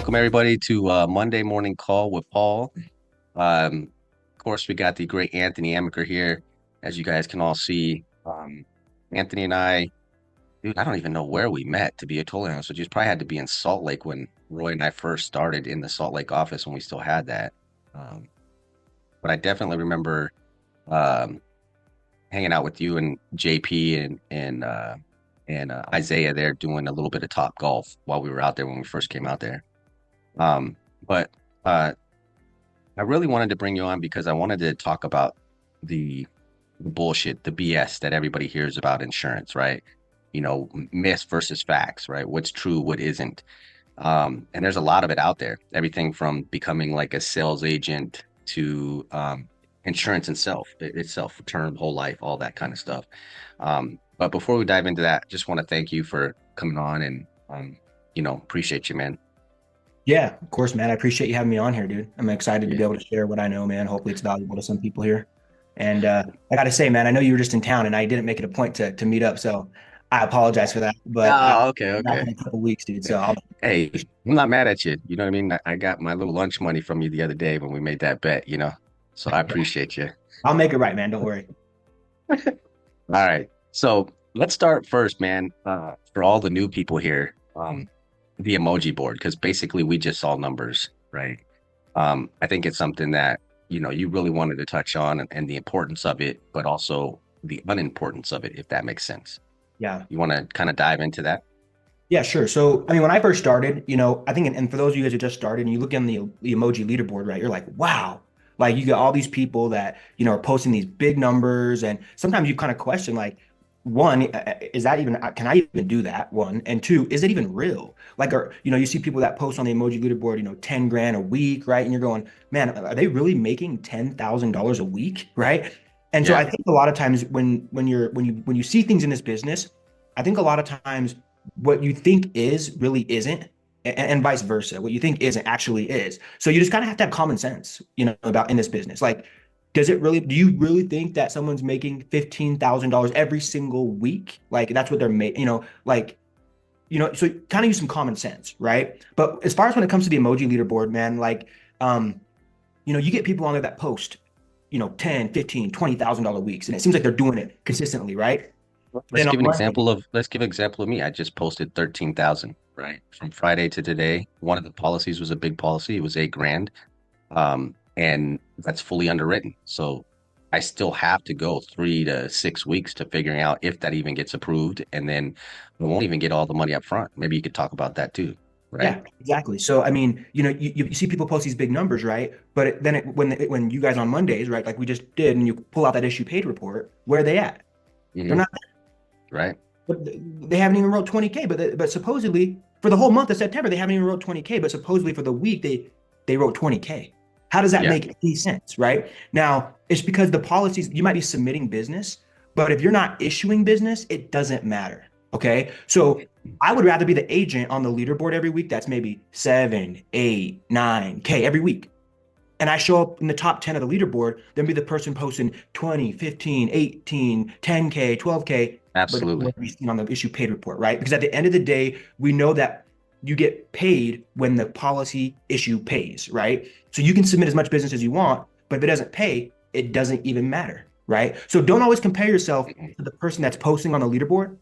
Welcome everybody to Monday morning call with Paul. Of course, we got the great Anthony Amiker here, as you guys can all see. Anthony and I, dude, I don't even know where we met, to be totally honest with you. It probably had to be in Salt Lake when Roy and I first started in the Salt Lake office when we still had that. Um, but I definitely remember um, hanging out with you and JP and Isaiah there doing a little bit of Top Golf while we were out there when we first came out there. Um, but uh, I really wanted to bring you on because I wanted to talk about the bullshit, the BS that everybody hears about insurance, right? Myths versus facts, right? What's true, what isn't. And there's a lot of it out there. Everything from becoming like a sales agent to insurance itself, term, whole life, all that kind of stuff. But before we dive into that, just want to thank you for coming on and appreciate you, man. Yeah, of course, man. I appreciate you having me on here, dude. I'm excited to be able to share what I know, man. Hopefully it's valuable to some people here. And I gotta say, man, I know you were just in town and I didn't make it a point to meet up. So I apologize for that. But Oh, okay, I'm back okay. in a couple weeks, dude. So I'll Hey, I'm not mad at you. You know what I mean? I got my little lunch money from you the other day when we made that bet. So I appreciate you. I'll make it right, man. Don't worry. All right. So let's start first, man. For all the new people here, the emoji board, because basically we just saw numbers, right? I think it's something that, you really wanted to touch on and the importance of it, but also the unimportance of it, if that makes sense. Yeah. You want to kind of dive into that? Yeah, sure. So, I mean, when I first started, I think, and for those of you guys who just started and you look on the emoji leaderboard, right, you're like, wow, like you got all these people that, are posting these big numbers. And sometimes you kind of question, like, one, is that even, can I even do that? One, and two, is it even real? Like, or, you see people that post on the emoji leaderboard, 10 grand a week, right? And you're going, man, are they really making $10,000 a week? Right. And so I Yeah. think a lot of times when you see things in this business, I think a lot of times what you think is really isn't, and vice versa. What you think isn't actually is. So you just kind of have to have common sense, about in this business. Like, do you really think that someone's making $15,000 every single week? Like that's what they're making, so kind of use some common sense, right? But as far as when it comes to the emoji leaderboard, man, like, you get people on there that post, 10, 15, $20,000 weeks, and it seems like they're doing it consistently, right? Let's Then on give an Monday, example of let's give an example of me. I just posted 13,000, right? From Friday to today. One of the policies was a big policy. It was 8 grand. And that's fully underwritten. So I still have to go 3 to 6 weeks to figuring out if that even gets approved. And then we won't even get all the money up front. Maybe you could talk about that too, right? yeah, exactly. So I mean, you see people post these big numbers, right? But when you guys on Mondays, right, like we just did, and you pull out that issue paid report, where are they at? They're Hmm. not. Right. But they haven't even wrote 20K. But supposedly for the whole month of September, they haven't even wrote 20K. But supposedly for the week, they wrote 20K. How does that Yeah. make any sense, right? Now, it's because the policies, you might be submitting business, but if you're not issuing business, it doesn't matter. Okay. So I would rather be the agent on the leaderboard every week. That's maybe 7, 8, 9K every week. And I show up in the top 10 of the leaderboard, then be the person posting 20, 15, 18, 10K, 12K, but Absolutely. what we seen on the issue paid report, right? Because at the end of the day, we know that you get paid when the policy issue pays, right? So you can submit as much business as you want, but if it doesn't pay, it doesn't even matter, right? So don't always compare yourself to the person that's posting on the leaderboard,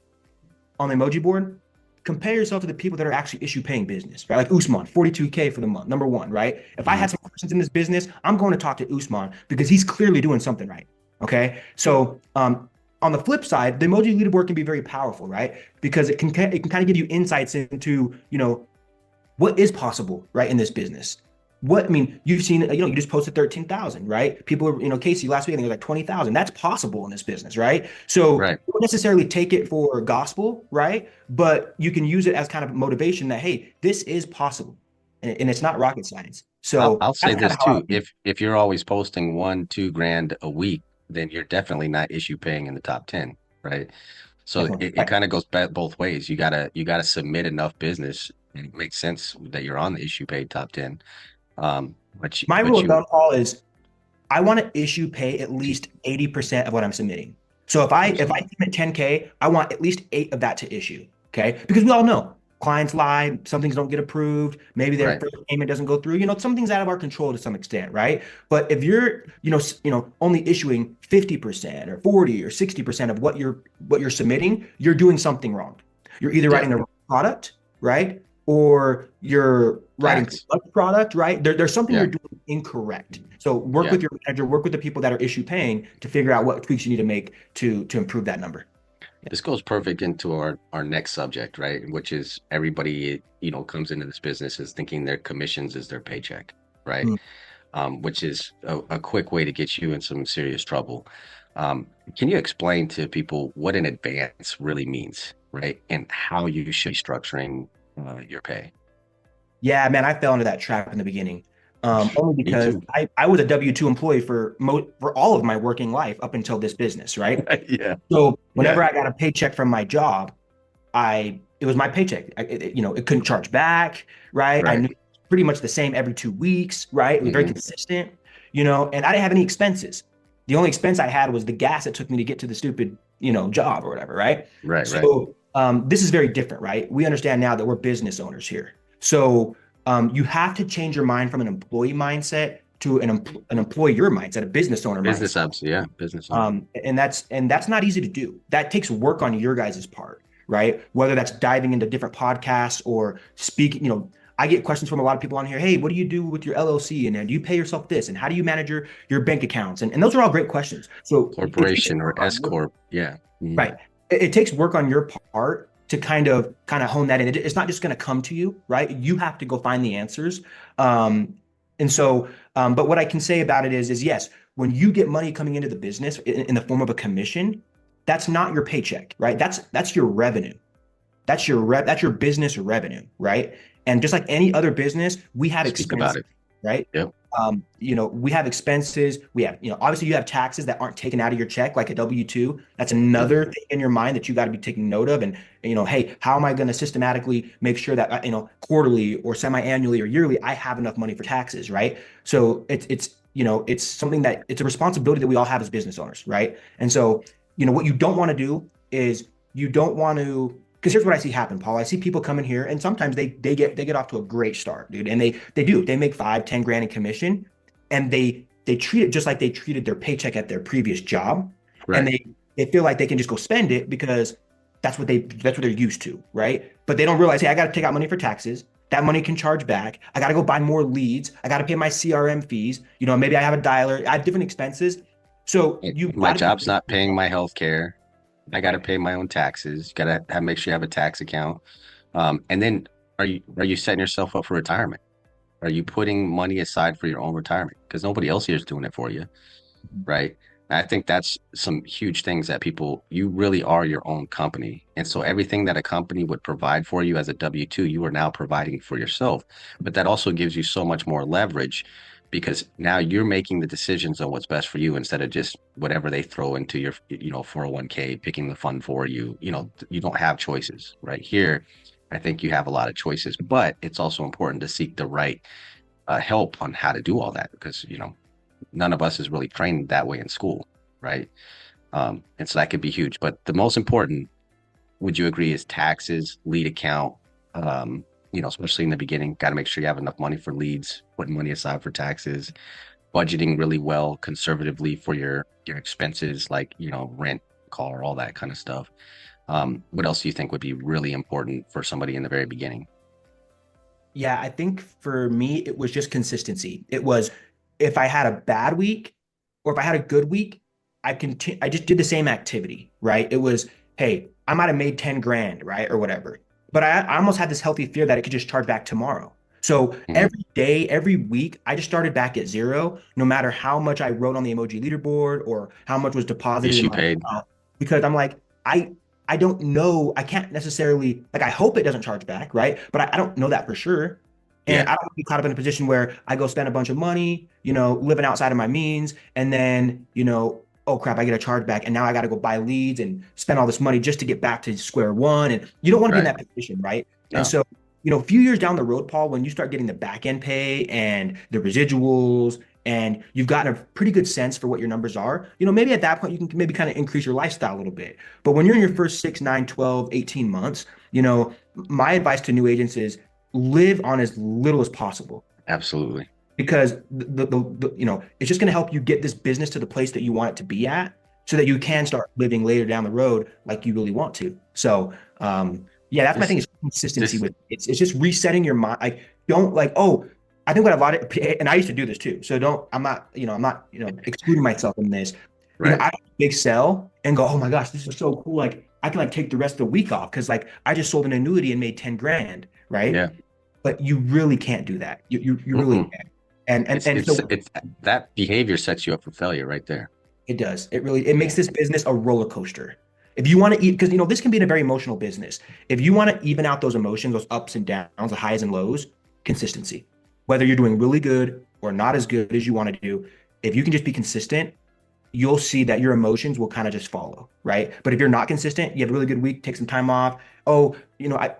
on the emoji board. Compare yourself to the people that are actually issue paying business, right? Like Usman, 42K for the month, number one, right? If I Mhm. had some questions in this business, I'm going to talk to Usman because he's clearly doing something right. Okay. So on the flip side, the emoji leaderboard can be very powerful, right? Because it can kind of give you insights into, what is possible, right, in this business. What I mean, you've seen, you just posted 13,000, right? People were, Casey last week, I think it was like 20,000. That's possible in this business, right? So Right. don't necessarily take it for gospel, right? But you can use it as kind of motivation that, hey, this is possible. And it's not rocket science. I'll, So I'll say that's kind this of how I too. If you're always posting 1, 2 grand a week, then you're definitely not issue paying in the top 10, right? So definitely. it kind of goes both ways. You gotta submit enough business, and it makes sense that you're on the issue paid top 10. But you, My rule but of you thumb, Paul, is I want to issue pay at least 80% of what I'm submitting. So if I absolutely. submit 10K, I want at least eight of that to issue. Okay. Because we all know clients lie, some things don't get approved, maybe their Right. first payment doesn't go through. Some things out of our control to some extent, right? But if you're, only issuing 50% or 40 or 60% of what you're submitting, you're doing something wrong. You're either writing the Definitely. wrong product, right? Or you're writing too Tax. much product, right? There's something Yeah. you're doing incorrect. So work Yeah. with your manager, work with the people that are issue paying to figure out what tweaks you need to make to improve that number. Yeah. This goes perfect into our next subject, right? Which is everybody, comes into this business is thinking their commissions is their paycheck, right? Mm. Which is a quick way to get you in some serious trouble. Can you explain to people what an advance really means, right? And how you should be structuring your pay? Yeah, man, I fell into that trap in the beginning. Only Me because too. I was a W-2 employee for all of my working life up until this business, right? Yeah. So Yeah. whenever I got a paycheck from my job, it was my paycheck. It couldn't charge back, right? I knew Right. it was pretty much the same every 2 weeks, right? It was very Hmm. consistent, and I didn't have any expenses. The only expense I had was the gas it took me to get to the stupid, job or whatever, right? Right. Right. So this is very different, right? We understand now that we're business owners here. So you have to change your mind from an employee mindset to an employer mindset, a business owner mindset. Business ops. Yeah. Business owner. And that's not easy to do. That takes work on your guys' part, right? Whether that's diving into different podcasts or speaking, I get questions from a lot of people on here. Hey, what do you do with your LLC? And then do you pay yourself this? And how do you manage your bank accounts? And those are all great questions. So it takes Corporation or work on S your corp. Yeah. Mhm. right. It takes work on your part to kind of hone that in. It's not just going to come to you, right? You have to go find the answers. But what I can say about it is yes, when you get money coming into the business in the form of a commission, that's not your paycheck, right? That's your revenue. That's your business revenue, right? And just like any other business, we have Speak about expenses, it. right? Yep. We have expenses. We have, obviously you have taxes that aren't taken out of your check like a W-2. That's another Mhm. thing in your mind that you got to be taking note of. And, hey, how am I going to systematically make sure that, quarterly or semi-annually or yearly, I have enough money for taxes, right? So it's something that it's a responsibility that we all have as business owners, right? And so, what you don't want to do is you don't want to because here's what I see happen, Paul. I see people come in here and sometimes they get off to a great start, dude. And they make 5, 10 grand in commission and they treat it just like they treated their paycheck at their previous job. And Right. they feel like they can just go spend it because that's what they're used to, right? But they don't realize, hey, I got to take out money for taxes. That money can charge back. I got to go buy more leads. I got to pay my CRM fees. Maybe I have a dialer. I have different expenses. So you My got to job's be not paying my health care. I got to right. pay my own taxes. Got to make sure you have a tax account. And then are you setting yourself up for retirement? Are you putting money aside for your own retirement? Because nobody else here is doing it for you, right? And I think that's some huge things that you really are your own company. And so everything that a company would provide for you as a W-2, you are now providing for yourself. But that also gives you so much more leverage because now you're making the decisions on what's best for you instead of just whatever they throw into your, 401k, picking the fund for you. You don't have choices, right? Here, I think you have a lot of choices, but it's also important to seek the right help on how to do all that because, none of us is really trained that way in school, right? And so that could be huge. But the most important, would you agree, is taxes, lead account. Especially in the beginning, got to make sure you have enough money for leads, putting money aside for taxes, budgeting really well, conservatively for your expenses like rent, car, all that kind of stuff. What else do you think would be really important for somebody in the very beginning? Yeah, I think for me, it was just consistency. It was if I had a bad week or if I had a good week, I just did the same activity, right? It was, hey, I might have made 10 grand, right? Or whatever. But I almost had this healthy fear that it could just charge back tomorrow. So Mhm. every day, every week, I just started back at zero, no matter how much I wrote on the emoji leaderboard or how much was deposited in Issue my paid. account. Because I'm like, I don't know. I can't necessarily like I hope it doesn't charge back, right? But I don't know that for sure. And Yeah. I don't want to be caught up in a position where I go spend a bunch of money, living outside of my means, and then, oh crap, I get a charge back, and now I got to go buy leads and spend all this money just to get back to square one. And you don't want to be in Right. that position, right? And No. so, a few years down the road, Paul, when you start getting the back end pay and the residuals and you've gotten a pretty good sense for what your numbers are, maybe at that point you can maybe kind of increase your lifestyle a little bit. But when you're in your first 6, 9, 12, 18 months, my advice to new agents is live on as little as possible, Absolutely. because it's just going to help you get this business to the place that you want it to be at, so that you can start living later down the road like you really want to. So yeah, that's my This thing, is consistency this with it's just resetting your mind. Like, don't like, oh, I think what a lot of, and I used to do this too. So don't, I'm not, excluding myself in this. right. I big sell and go, oh my gosh, this is so cool. Like I can like take the rest of the week off because like I just sold an annuity and made 10 grand, right? Yeah. But you really can't do that. You really Mm-mm. can't. And so It's that behavior sets you up for failure right there. it does. It Yeah. makes this business a roller coaster. If you want to eat, because this can be a very emotional business. If you want to even out those emotions, those ups and downs, the highs and lows, consistency. Whether you're doing really good or not as good as you want to do, if you can just be consistent, you'll see that your emotions will kind of just follow, right? But if you're not consistent, you have a really good week, take some time off. Oh, I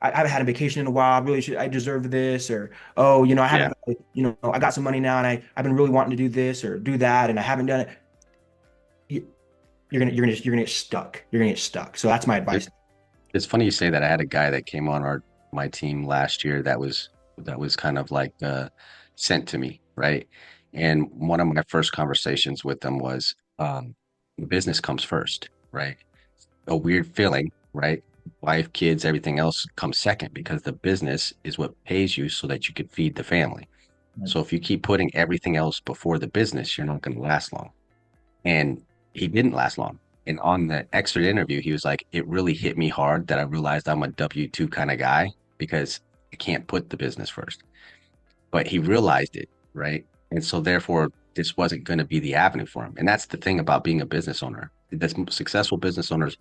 haven't had a vacation in a while. I deserve this, or oh, I Yeah. haven't, I got some money now, and I've been really wanting to do this or do that, and I haven't done it. You, you're gonna get stuck. You're gonna get stuck. So that's my It, advice. it's funny you say that. I had a guy that came on my team last year that was kind of like sent to me, right? And one of my first conversations with them was business comes first, right? A weird feeling, right? Wife, kids, everything else comes second because the business is what pays you so that you can feed the family. So if you keep putting everything else before the business, you're not going to last long. And he didn't last long. And on the exit interview, he was like, it really hit me hard that I realized I'm a W-2 kind of guy because I can't put the business first. But he realized it, right? And so therefore, this wasn't going to be the avenue for him. And that's the thing about being a business owner. The successful business owners,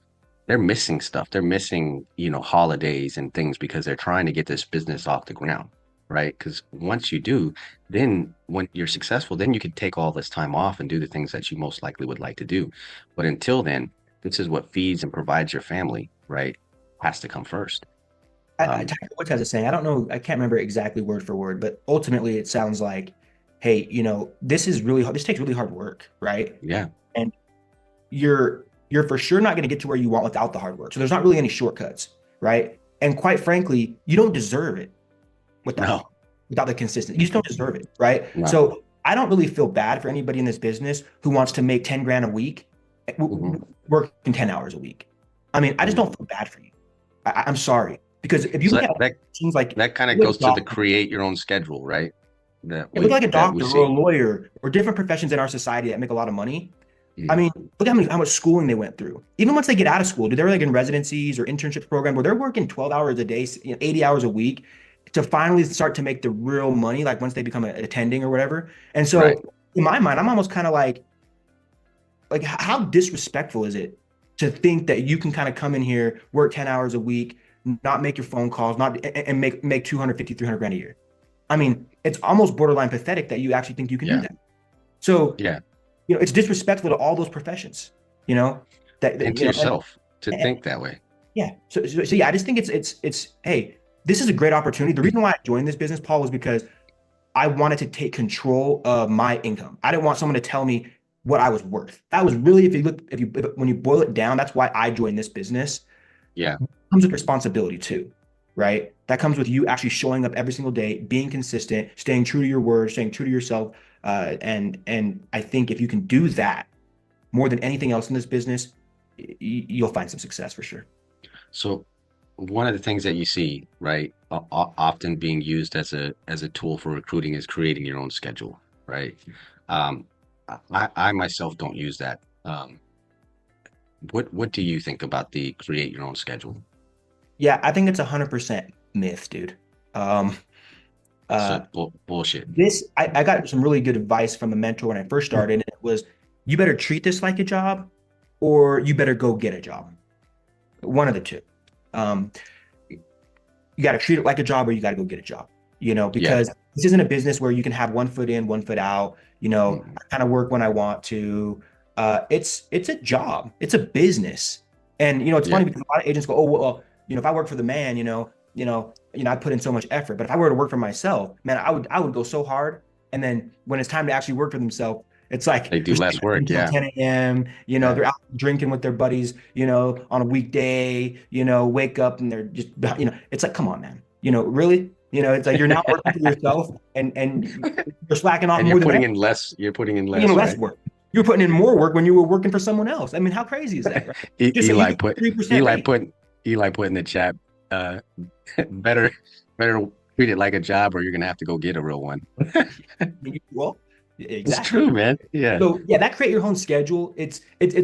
they're missing stuff. They're missing, holidays and things because they're trying to get this business off the ground, right? Because once you do, then when you're successful, then you can take all this time off and do the things that you most likely would like to do. But until then, this is what feeds and provides your family, right? Has to come first. Um, Tiger Woods has a saying. I don't know. I can't remember exactly word for word, but ultimately it sounds like, hey, this is really hard. This takes really hard work, right? yeah, And you're for sure not going to get to where you want without the hard work. So there's not really any shortcuts, right? And quite frankly, you don't deserve it without no, without the consistency. You just don't deserve it, right? no. So I don't really feel bad for anybody in this business who wants to make 10 grand a week, Mhm, working 10 hours a week. I mean, I just mhm. don't feel bad for you. I'm sorry. Because if you So look that at that things like, that kind of look at goes to the doctors, create your own schedule, right? That look we like a that we doctor or a see. lawyer or different professions in our society that make a lot of money. I Mhm. mean, look how much schooling they went through. Even once they get out of school, do they're like in residencies or internships program where they're working 12 hours a day, 80 hours a week to finally start to make the real money, like once they become an attending or whatever. And Right. so in my mind, I'm almost kind of like how disrespectful is it to think that you can kind of come in here, work 10 hours a week, not make your phone calls, not and make 250, 300 grand a year. I mean, it's almost borderline pathetic that you actually think you can do Yeah. that. So, Yeah. it's disrespectful to all those professions, you know, And to yourself to and think that way. yeah. So yeah, I just think it's hey, this is a great opportunity. The reason why I joined this business, Paul, was because I wanted to take control of my income. I didn't want someone to tell me what I was worth. That was really, when you boil it down, that's why I joined this business. Yeah. It comes with responsibility too, right? That comes with you actually showing up every single day, being consistent, staying true to your word, staying true to yourself. And I think if you can do that more than anything else in this business, you'll find some success for sure. So one of the things that you see, right, often being used as a tool for recruiting is creating your own schedule, right? Um, I myself don't use that. What do you think about the create your own schedule? Yeah, I think it's 100% myth, dude. Um, So uh, bullshit. I got some really good advice from a mentor when I first started, and it was, you better treat this like a job, or you better go get a job. One of the two. Um, you got to treat it like a job, or you got to go get a job. Yeah. Because this isn't a business where you can have one foot in, one foot out. Mhm. I kind of work when I want to. It's a job. It's a business, and it's Yeah. funny because a lot of agents go, oh well, if I work for the man, I put in so much effort. But if I were to work for myself, man, I would go so hard. And then when it's time to actually work for themselves, it's like They do they're less staying up work. until Yeah. 10 a.m. Yeah. They're out drinking with their buddies, on a weekday, wake up and they're just, it's like, come on, man. Really? It's like you're not working for yourself and you're slacking off And more than that. you're putting in Putting in less, less right? work. You're putting in more work when you were working for someone else. I mean, how crazy is that, right? Just say you Eli get put 3% Eli raise. put Eli put in the chat, uh, better better treat it like a job or you're gonna have to go get a real one. Well, It's exactly. true, man. Yeah. So yeah, that create your own schedule. It's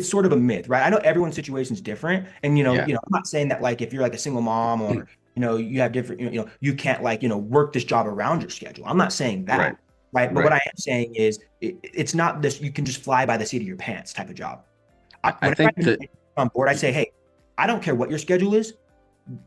sort of a myth, right? I know everyone's situation is different, and Yeah. I'm not saying that like if you're like a single mom or you have different, you can't like work this job around your schedule. I'm not saying Right. that, right? But what Right. I am saying is it's not this you can just fly by the seat of your pants type of job. I Whenever I think bring that anyone on board, I say, hey, I don't care what your schedule is,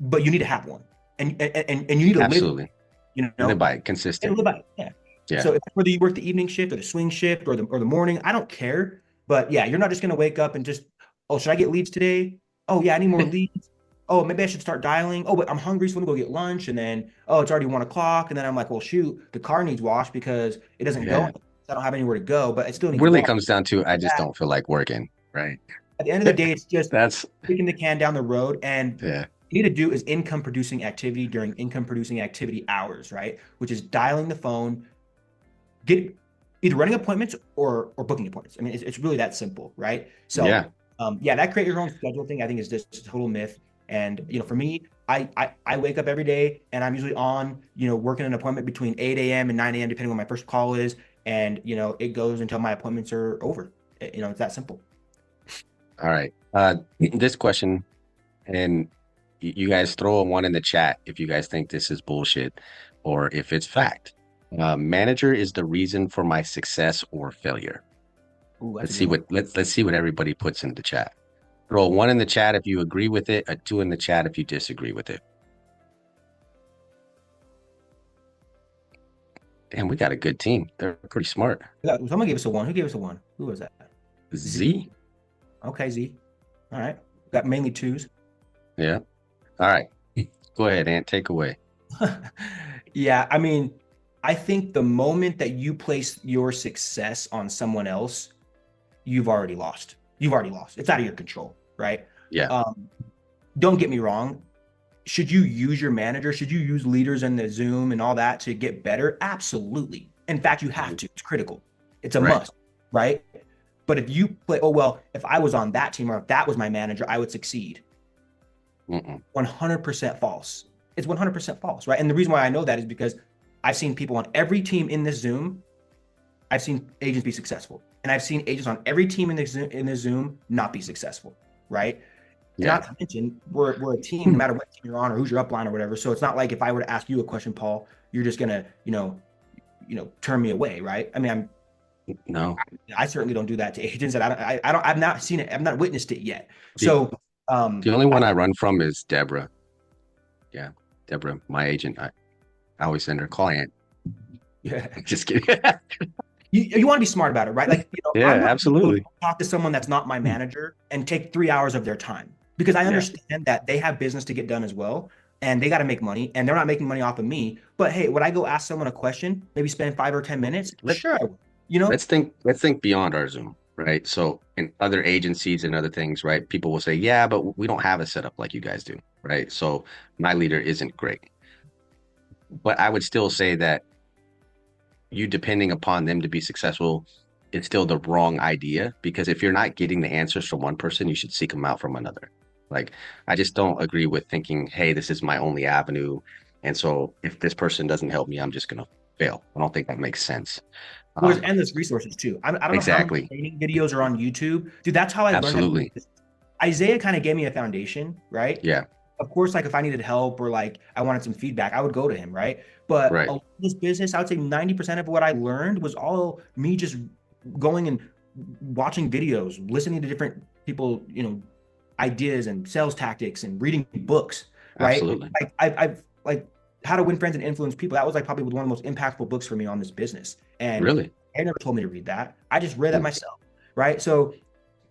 but you need to have one, and you need to live, absolutely you live know, by it, and consistent. live by it. Yeah. Yeah. So whether you work the evening shift or the swing shift or the morning, I don't care. But yeah, you're not just gonna wake up and just, oh, should I get leads today? Oh yeah, I need more leads. Oh, maybe I should start dialing. Oh, but I'm hungry, so I'm gonna go get lunch. And then, oh, it's already 1 o'clock. And then I'm like, well, shoot, the car needs washed because it doesn't go. Yeah. I don't have anywhere to go, but it still needs Really washed. comes down to I just don't feel like working. Right. At the end of the day, it's just That's kicking the can down the road. And yeah. you need to do is income producing activity during income producing activity hours, right? Which is dialing the phone, get either running appointments or booking appointments. I mean, it's really that simple, right? So, Yeah. yeah, that create your own schedule thing, I think is just a total myth. And for me, I wake up every day and I'm usually on, working an appointment between 8 a.m. and 9 a.m. depending on my first call is, and it goes until my appointments are over. It's that simple. All right. This question, and you guys throw one in the chat if you guys think this is bullshit or if it's fact. Manager is the reason for my success or failure. Ooh, that's Let's a see good one. let's see what everybody puts in the chat. Throw a one in the chat if you agree with it, a two in the chat if you disagree with it. Damn, we got a good team. They're pretty smart. Someone gave us a one. Who gave us a one? Who was that? Z. Okay, Z. All right. Got mainly twos. Yeah. All right. Go ahead, Ant. Take away. Yeah, I mean, I think the moment that you place your success on someone else, you've already lost. You've already lost. It's out of your control, right? Yeah. Don't get me wrong. Should you use your manager? Should you use leaders in the Zoom and all that to get better? Absolutely. In fact, you have to. It's critical. It's a Right. must, right? But if you play, oh, well, if I was on that team or if that was my manager, I would succeed. Mm-mm. 100% false. It's 100% false, right? And the reason why I know that is because I've seen people on every team in this Zoom. I've seen agents be successful, and I've seen agents on every team in the Zoom not be successful, right? And Yeah. not to mention, we're a team, no matter what team you're on or who's your upline or whatever. So it's not like if I were to ask you a question, Paul, you're just gonna, turn me away, right? I mean, No. I certainly don't do that to agents, and I've not seen it, I've not witnessed it yet. The, So, the only one I run from is Deborah. Yeah. Deborah, my agent. I always send her a call, Ant. yeah. Just kidding. You want to be smart about it, right? Like, Yeah, I'm not going absolutely. to talk to someone that's not my manager and take 3 hours of their time because I Yeah. understand that they have business to get done as well, and they got to make money, and they're not making money off of me. But hey, would I go ask someone a question, maybe spend 5 or 10 minutes? Sure, I would. Let's think beyond our Zoom, right? So in other agencies and other things, right? People will say, yeah, but we don't have a setup like you guys do, right? So my leader isn't great. But I would still say that you depending upon them to be successful is still the wrong idea because if you're not getting the answers from one person, you should seek them out from another. Like, I just don't agree with thinking, hey, this is my only avenue. And so if this person doesn't help me, I'm just going to fail. I don't think that makes sense. Well, there's endless resources too. I don't know how many Exactly. training videos are on YouTube. Dude, that's how I learned how to do Absolutely. this. Isaiah kind of gave me a foundation, right? Yeah. Of course, like if I needed help or like I wanted some feedback, I would go to him, right? But Right. a lot of this business, I would say 90% of what I learned was all me just going and watching videos, listening to different people, ideas and sales tactics and reading books, right? Absolutely. Like I've like How to Win Friends and Influence People. That was like probably one of the most impactful books for me on this business. And Really? they never told me to read that. I just read that Mm. myself, right? So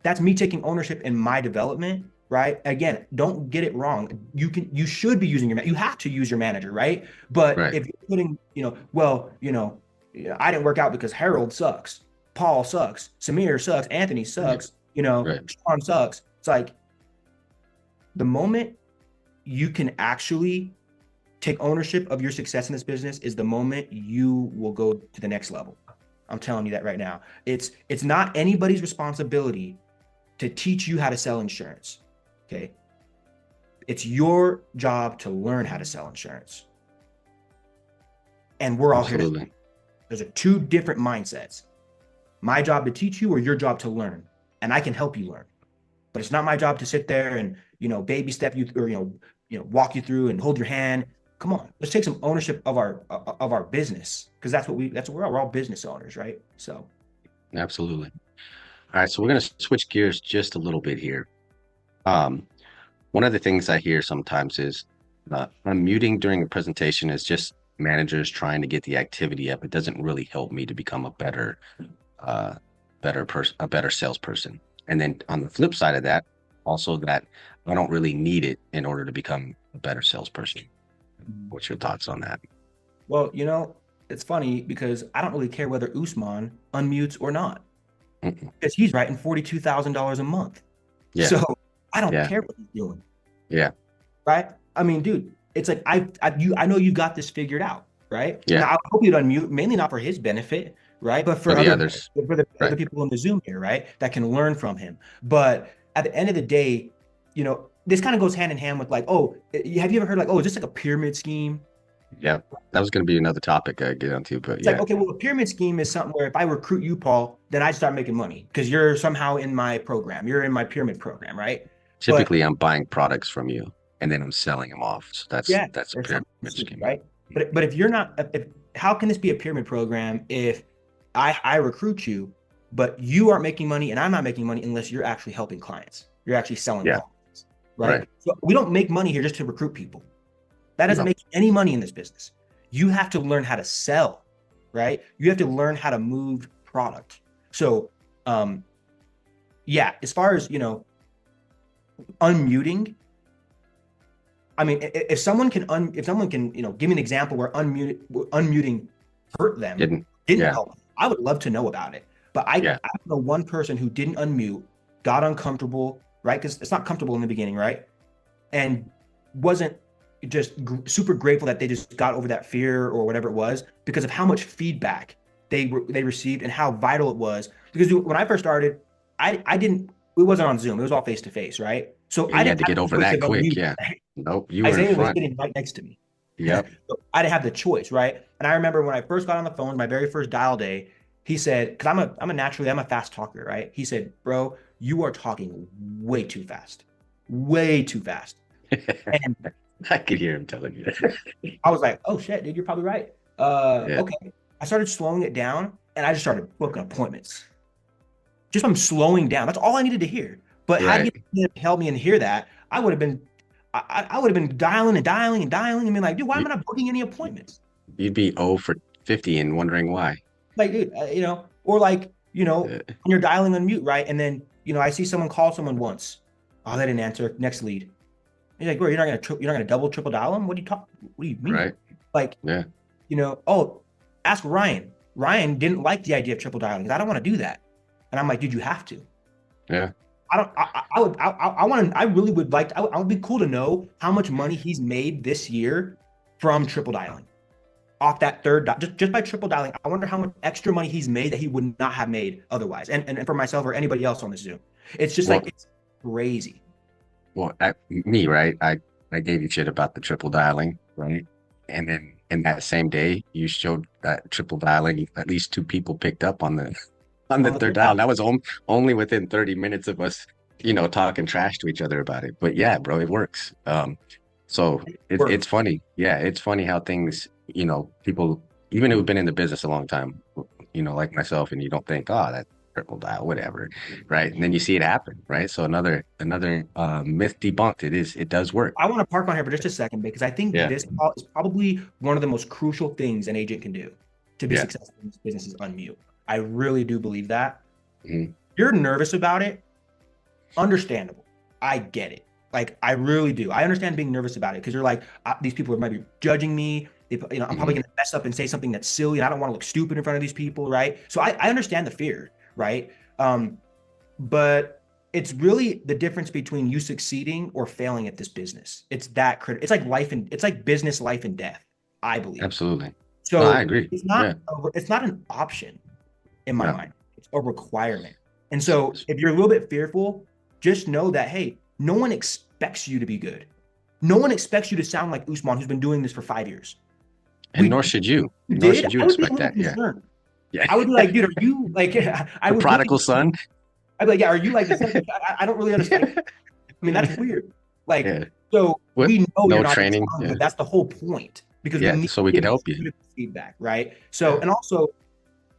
that's me taking ownership in my development, right? Again, don't get it wrong. You should be using you have to use your manager, right? But Right. if you're putting, well, I didn't work out because Harold sucks, Paul sucks, Samir sucks, Anthony Yeah. sucks, Right. Sean sucks. It's like the moment you can actually take ownership of your success in this business is the moment you will go to the next level. I'm telling you that right now. It's not anybody's responsibility to teach you how to sell insurance. Okay. It's your job to learn how to sell insurance. And we're all here to, Absolutely. there's two different mindsets. My job to teach you or your job to learn. And I can help you learn. But it's not my job to sit there and, baby step you or, walk you through and hold your hand. Come on, let's take some ownership of our business, because that's what we're all business owners, right? So Absolutely. All right. So we're going to switch gears just a little bit here. Um, One of the things I hear sometimes is unmuting during a presentation is just managers trying to get the activity up. It doesn't really help me to become uh, a better salesperson. And then on the flip side of that, also that I don't really need it in order to become a better salesperson. What's your thoughts on that? well, it's funny because I don't really care whether Usman unmutes or not, Mm-mm. because he's writing $42,000 a month. Yeah, So I don't yeah, care what he's doing, yeah, right? I mean, dude, it's like I know you got this figured out, right? yeah. Now I hope you'd unmute, mainly not for his benefit, right? But For for the other others, for the other right? people in the Zoom here, right? That can learn from him. But at the end of the day, this kind of goes hand in hand with like, oh, have you ever heard like, oh, is this like a pyramid scheme? Yeah, that was going to be another topic I get onto, but It's like, yeah, okay, well, a pyramid scheme is something where if I recruit you, Paul, then I start making money because you're somehow in my program. You're in my pyramid program, right? But typically I'm buying products from you and then I'm selling them off. So yeah, that's a there's pyramid something to see, scheme. right? But if you're not, if how can this be a pyramid program if I recruit you, but you aren't making money and I'm not making money unless you're actually helping clients. You're actually selling Yeah, clients, right? right. So we don't make money here just to recruit people. That doesn't No, make any money in this business. You have to learn how to sell, right? You have to learn how to move product. So, um, yeah, as far as unmuting, I mean, if someone can, give me an example where unmuting hurt them, didn't. didn't Yeah, help them, I would love to know about it. But I yeah, don't know one person who didn't unmute, got uncomfortable, right? Because it's not comfortable in the beginning, right? And wasn't just super grateful that they just got over that fear or whatever it was because of how much feedback they received and how vital it was. Because when I first started, I didn't. It wasn't on Zoom. It was all face to face, right? So yeah. I You had didn't to have get over the choice that of quick. unmuting. Yeah. Nope, you were in Isaiah was front. sitting right next to me. Yep. So I didn't have the choice, right? And I remember when I first got on the phone, my very first dial day, he said, because I'm a fast talker, right? He said, bro, you are talking way too fast, way too fast. And I could hear him telling you. I was like, oh shit, dude, you're probably right. Yeah, Okay. I started slowing it down and I just started booking appointments. Just from slowing down. That's all I needed to hear. But had right. you helped me and hear that, I would have been dialing and dialing and dialing and being like, dude, why am You, I not booking any appointments? you'd be 0 for 50 and wondering why. Like, dude, or like, Uh, when you're dialing on mute, right? And then, I see someone call someone once. Oh, they didn't answer. Next lead. You're like, bro, you're not gonna double, triple dial them? What do you mean? right. Like, Yeah. oh, ask Ryan. Ryan didn't like the idea of triple dialing because I don't want to do that. And I'm like, dude, you have to. Yeah. I don't. I want to. I really would like. I would be cool to know how much money he's made this year from triple dialing off that just by triple dialing. I wonder how much extra money he's made that he would not have made otherwise. And for myself or anybody else on this Zoom, it's just like Well, it's crazy. me, right? I gave you shit about the triple dialing, right? And then in that same day, you showed that triple dialing. At least two people picked up on the on the On the third third dial. dial. That was only within 30 minutes of us, talking trash to each other about it. But yeah, bro, it works. So it's Works. funny. Yeah, it's funny how things, people, even who've been in the business a long time, like myself, and you don't think, oh, that triple dial, whatever, right? And then you see it happen, right? So another myth debunked. It does work. I want to park on here for just a second because I think Yeah, this is probably one of the most crucial things an agent can do to be yeah, successful in this business is unmute. I really do believe that. mhm, You're nervous about it. Understandable. I get it. Like I really do. I understand being nervous about it because you're like, these people might be judging me. If, I'm probably Hmm. going to mess up and say something that's silly, and I don't want to look stupid in front of these people, right? So I understand the fear, right? But it's really the difference between you succeeding or failing at this business. It's that critical. It's like business life and death, I believe. Absolutely. No, I So agree. it's Yeah. not an option in my No. mind. It's a requirement. And S- so s- if you're a little bit fearful, just know that, hey, no one expects you to be good. No one expects you to sound like Usman, who's been doing this for 5 years. And We nor should you. Nor did. should you I would be a expect little that. Yeah. concerned. Yeah. I would be like, dude, are you like, I The would look at prodigal you. son. I'd be like, yeah, are you like the son? I don't really understand. Like, I mean, that's weird. Like, Yeah. so What? we know you're No not going to training. sound Yeah. good. That's the whole point because we Yeah. need So to we give could you help you. critical feedback, right? So, Yeah. and also,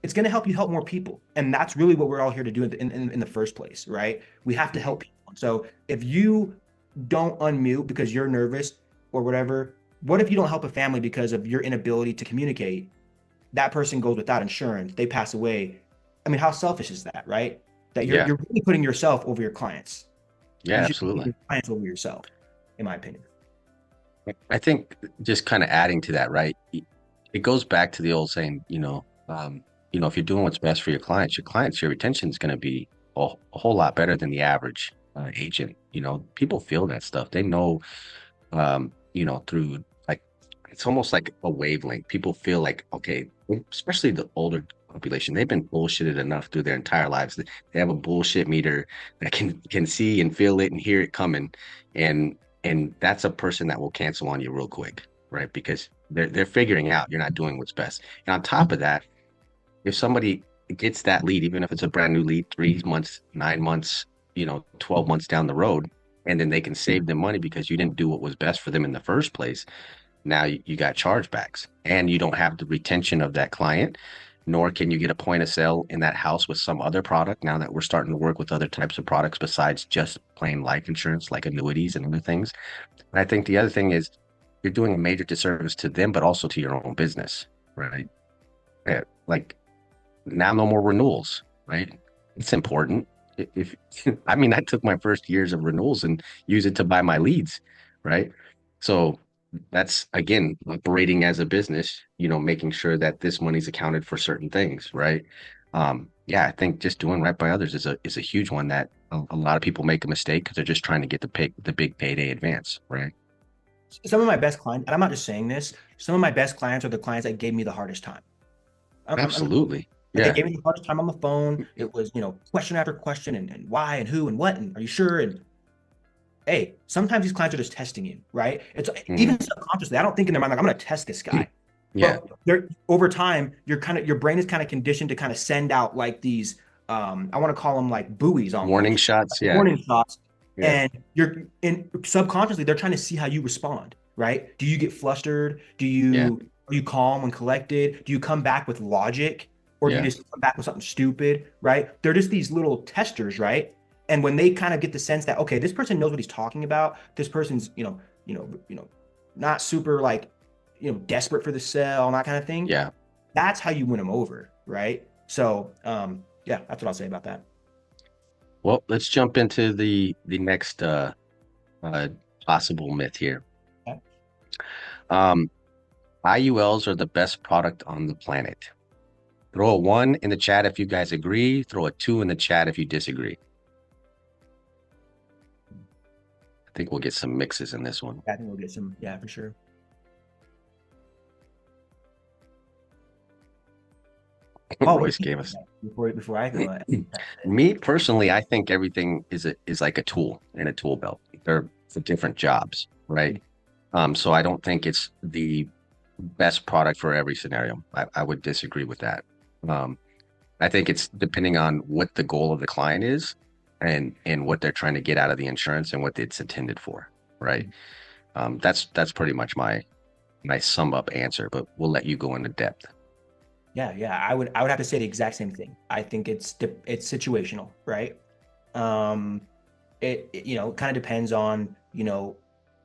it's going to help you help more people, and that's really what we're all here to do in the first place, right? We have to help Mhm. people. So, if you don't unmute because you're nervous or whatever, what if you don't help a family because of your inability to communicate? That person goes without insurance, they pass away. I mean, how selfish is that, right? That you're Yeah. you're really putting yourself over your clients. Yeah. You should put Absolutely. your clients over yourself, in my opinion. I think just kind of adding to that, right? It goes back to the old saying, if you're doing what's best for your clients, your retention is going to be a whole lot better than the average agent. People feel that stuff. They know, through like, it's almost like a wavelength. People feel like, okay, especially the older population, they've been bullshitted enough through their entire lives. They have a bullshit meter that can see and feel it and hear it coming, and that's a person that will cancel on you real quick, right? Because they're figuring out you're not doing what's best. And on top of that, if somebody gets that lead, even if it's a brand new lead, 3 months, 9 months, 12 months down the road, and then they can save them money because you didn't do what was best for them in the first place. Now you got chargebacks and you don't have the retention of that client, nor can you get a point of sale in that house with some other product now that we're starting to work with other types of products besides just plain life insurance like annuities and other things. And I think the other thing is you're doing a major disservice to them, but also to your own business, right? Yeah, like now no more renewals, right? It's important. If I mean, I took my first years of renewals and use it to buy my leads, right? So that's again operating as a business, making sure that this money's accounted for certain things, right? Yeah, I think just doing right by others is a huge one that a lot of people make a mistake because they're just trying to get the big payday advance, right? Some of my best clients, and I'm not just saying this, some of my best clients are the clients that gave me the hardest time. I'm Absolutely. like they Yeah. gave me the hardest time on the phone. It was, question after question and why and who and what and are you sure? And hey, sometimes these clients are just testing you, right? It's Mhm. even subconsciously. I don't think in their mind like I'm going to test this guy, Yeah. but they're over time. Your brain is kind of conditioned to kind of send out like these. I want to call them like buoys Warning almost, shots. like Yeah. warning shots, Yeah. and you're in subconsciously they're trying to see how you respond, right? Do you get flustered? Yeah. Are you calm and collected? Do you come back with logic, or do you Yeah. just come back with something stupid, right? They're just these little testers, right? And when they kind of get the sense that, okay, this person knows what he's talking about, this person's, not super like, desperate for the sell and that kind of thing. Yeah. That's how you win them over, right? So, yeah, that's what I'll say about that. Well, let's jump into the next uh possible myth here. Okay. Um, IULs are the best product on the planet. Throw a one in the chat if you guys agree. Throw a two in the chat if you disagree. I think we'll get some mixes in this one. I think we'll get some, yeah, for sure. Paul, what do Royce you think gave about us. that before I go? Me personally, I think everything is like a tool in a tool belt. They're for different jobs, right? So I don't think it's the best product for every scenario. I would disagree with that. Um, I think it's depending on what the goal of the client is and what they're trying to get out of the insurance and what it's intended for, right? That's pretty much my sum up answer, but we'll let you go into depth. Yeah, yeah, I would have to say the exact same thing. I think it's situational, right? Um, it kind of depends on,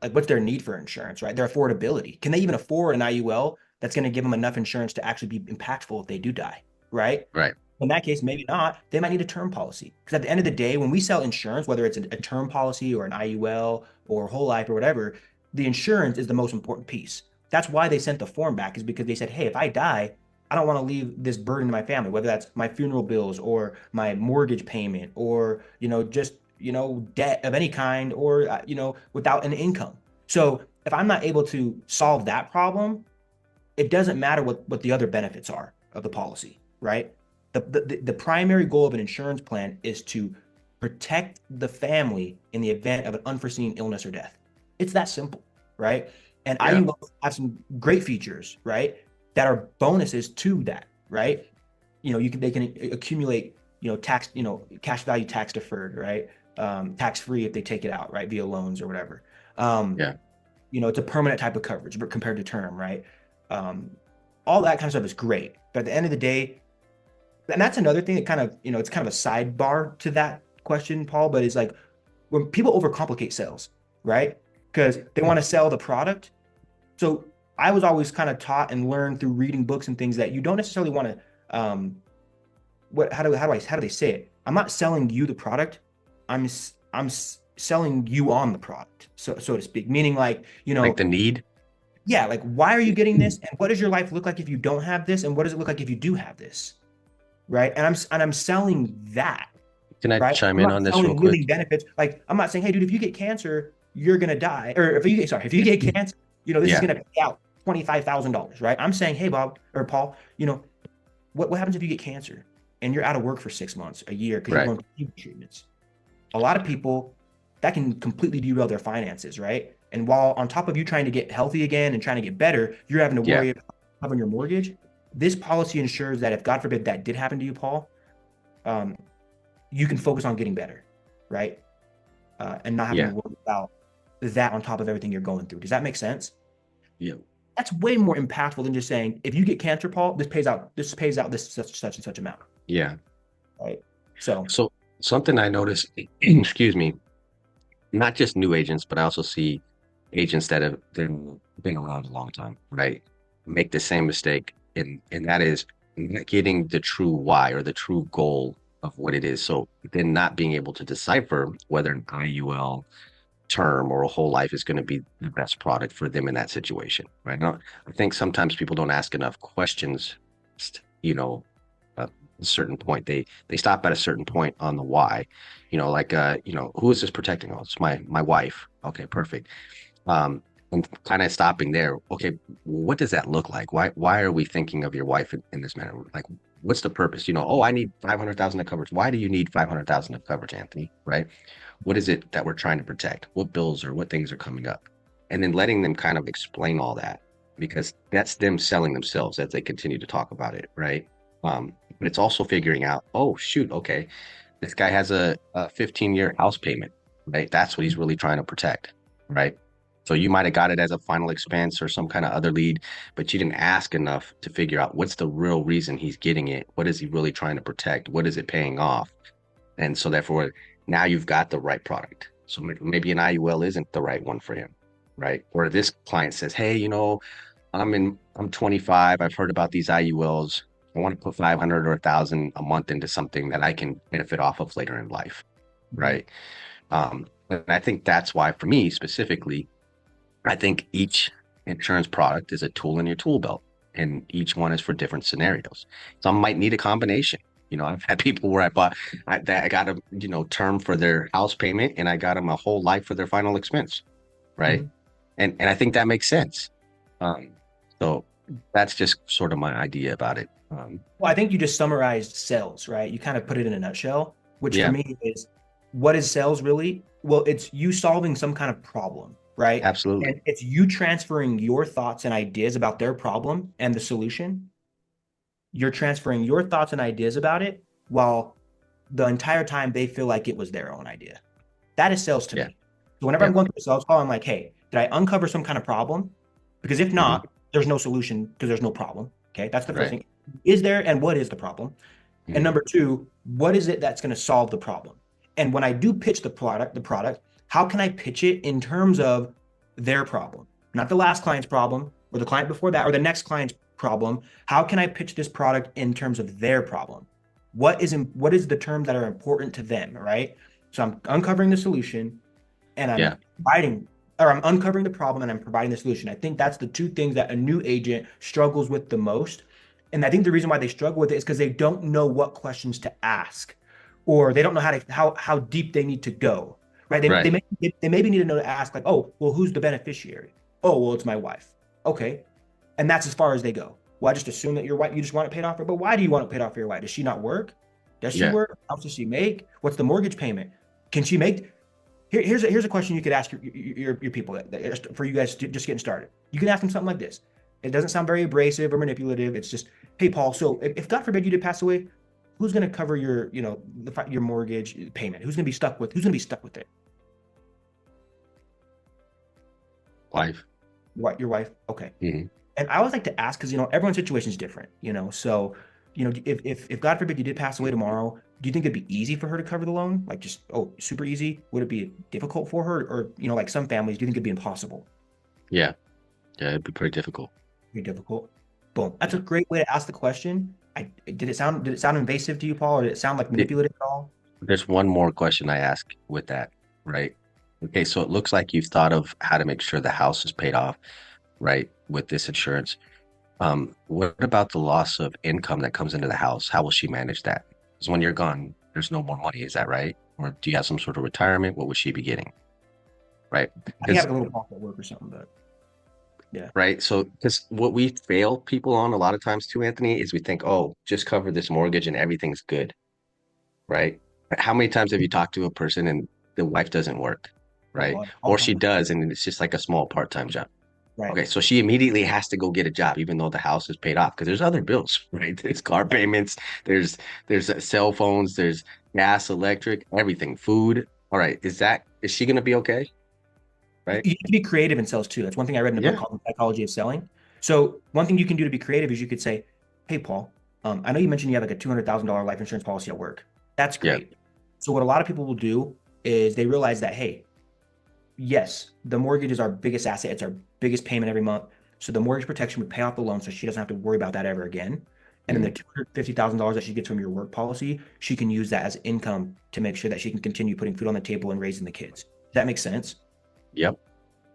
like what's their need for insurance, right? Their affordability. Can they even afford an IUL that's going to give them enough insurance to actually be impactful if they do die, right? Right. In that case, maybe not. They might need a term policy. Because at the end of the day, when we sell insurance, whether it's a term policy or an IUL or whole life or whatever, the insurance is the most important piece. That's why they sent the form back, is because they said, hey, if I die, I don't want to leave this burden to my family, whether that's my funeral bills or my mortgage payment or, just, debt of any kind or, without an income. So if I'm not able to solve that problem, it doesn't matter what the other benefits are of the policy, right? The primary goal of an insurance plan is to protect the family in the event of an unforeseen illness or death. It's that simple, right? And Yeah. IULs have some great features, right? That are bonuses to that, right? They can accumulate, tax, cash value tax deferred, right? Tax free if they take it out, right? Via loans or whatever. Um, Yeah. it's a permanent type of coverage, but compared to term, right? Um, all that kind of stuff is great. But at the end of the day, and that's another thing that kind of, it's kind of a sidebar to that question, Paul, but it's like when people overcomplicate sales, right? Because they want to sell the product. So I was always kind of taught and learned through reading books and things that you don't necessarily want to, how do they say it? I'm not selling you the product. I'm selling you on the product, so to speak, meaning like, Like the need. yeah, like why are you getting this? And what does your life look like if you don't have this? And what does it look like if you do have this? Right. And I'm selling that, Can I right? chime I'm in not on this real selling living quick? benefits. Like I'm not saying, hey, dude, if you get cancer, you're gonna die. Or if you get cancer, this is Yeah. gonna pay out $25,000, right? I'm saying, hey, Bob or Paul, what happens if you get cancer and you're out of work for 6 months, a year, because you're Right. going through treatments? A lot of people that can completely derail their finances, right? And while on top of you trying to get healthy again and trying to get better, you're having to Yeah. worry about covering your mortgage. This policy ensures that if God forbid that did happen to you, Paul, um, you can focus on getting better, right? And not having to Yeah. worry about that on top of everything you're going through. Does that make sense? Yeah. That's way more impactful than just saying, if you get cancer, Paul, this such and such amount, Yeah. right? So, So something I noticed, excuse me, not just new agents, but I also see agents that have been around a long time, right? Make the same mistake, and that is not getting the true why or the true goal of what it is. So then not being able to decipher whether an IUL term or a whole life is going to be the best product for them in that situation, right? Now, I think sometimes people don't ask enough questions, you know, at a certain point. They stop at a certain point on the why, like who is this protecting? Oh, it's my wife. Okay, perfect. And kind of stopping there. Okay, what does that look like? Why are we thinking of your wife in this manner? Like, what's the purpose? Oh, I need 500,000 of coverage. Why do you need 500,000 of coverage, Anthony? Right? What is it that we're trying to protect? What bills or what things are coming up? And then letting them kind of explain all that, because that's them selling themselves as they continue to talk about it, right? But it's also figuring out, oh shoot, okay, this guy has a 15-year house payment, right? That's what he's really trying to protect, right? So you might have got it as a final expense or some kind of other lead, but you didn't ask enough to figure out what's the real reason he's getting it. What is he really trying to protect? What is it paying off? And so therefore, now you've got the right product. So maybe an IUL isn't the right one for him, right? Or this client says, hey, I'm 25. I've heard about these IULs. I want to put 500 or 1,000 a month into something that I can benefit off of later in life, mhm. right? And I think that's why, for me specifically, I think each insurance product is a tool in your tool belt, and each one is for different scenarios. Some might need a combination. I've had people where I got a term for their house payment, and I got them a whole life for their final expense, right? Mhm. And I think that makes sense. Um, so that's just sort of my idea about it. Well, I think you just summarized sales, right? You kind of put it in a nutshell, which for Yeah, me is, what is sales really? Well, it's you solving some kind of problem, right? absolutely. And it's you transferring your thoughts and ideas about their problem and the solution. You're transferring your thoughts and ideas about it while the entire time they feel like it was their own idea. That is sales to Yeah, me. So whenever I'm yeah, going through a sales call, I'm like, hey, did I uncover some kind of problem? Because if hmm, not, there's no solution because there's no problem. Okay. That's the first right. thing. Is there, and what is the problem? And Hmm. number two, what is it that's going to solve the problem? And when I do pitch the product, how can I pitch it in terms of their problem, not the last client's problem or the client before that or the next client's problem? How can I pitch this product in terms of their problem? What is the terms that are important to them, right? So I'm uncovering the solution and I'm Yeah, providing or I'm uncovering the problem and I'm providing the solution. I think that's the two things that a new agent struggles with the most. And I think the reason why they struggle with it is because they don't know what questions to ask, or they don't know how deep they need to go. Right. Right. They maybe need to know to ask, like, oh, well, who's the beneficiary? Oh, well, it's my wife. Okay. And that's as far as they go. Well, I just assume that your wife, you just want it paid off. But why do you want it paid off for your wife? Does she not work? Does she Yeah. work? How much does she make? What's the mortgage payment? Can she make? Here's a question you could ask your people for you guys just getting started. You can ask them something like this. It doesn't sound very abrasive or manipulative. It's just, hey, Paul. So if God forbid you did pass away, who's going to cover your your mortgage payment? Who's going to be stuck with? Who's going to be stuck with it? Wife. What, your wife? Okay. Hmm. And I always like to ask because everyone's situation is different. So if God forbid you did pass away tomorrow, do you think it'd be easy for her to cover the loan? Like just super easy? Would it be difficult for her, or like some families, do you think it'd be impossible? Yeah. Yeah. It'd be pretty difficult. Pretty difficult. Boom. That's a Yeah. great way to ask the question. Did it sound invasive to you, Paul, or did it sound like It, manipulative at all? there's one more question I ask with that, right? Okay. So it looks like you've thought of how to make sure the house is paid off, right? With this insurance. What about the loss of income that comes into the house? How will she manage that? Because when you're gone, there's no more money. Is that right? Or do you have some sort of retirement? What would she be getting? Right? I think Because having a little pocket work or something, but yeah. right. So because what we fail people on a lot of times too, Anthony, is we think, oh, just cover this mortgage and everything's good, right? How many times have you talked to a person and the wife doesn't work, right? Oh, all Or the she time. does, and it's just like a small part-time job. Right. Okay, so she immediately has to go get a job, even though the house is paid off, because there's other bills, right? There's car payments, there's cell phones, there's gas, electric, everything, food. All right, is she gonna be okay? Right? You have to be creative in sales too. That's one thing I read in a book Yeah. called The Psychology of Selling. So one thing you can do to be creative is you could say, "Hey, Paul, I know you mentioned you have like a $200,000 life insurance policy at work. That's Yeah. great. So what a lot of people will do is they realize that, hey, yes, the mortgage is our biggest asset. It's our biggest payment every month. So the mortgage protection would pay off the loan, so she doesn't have to worry about that ever again. And then the Mhm. $250,000 that she gets from your work policy, she can use that as income to make sure that she can continue putting food on the table and raising the kids. Does that make sense? Yep.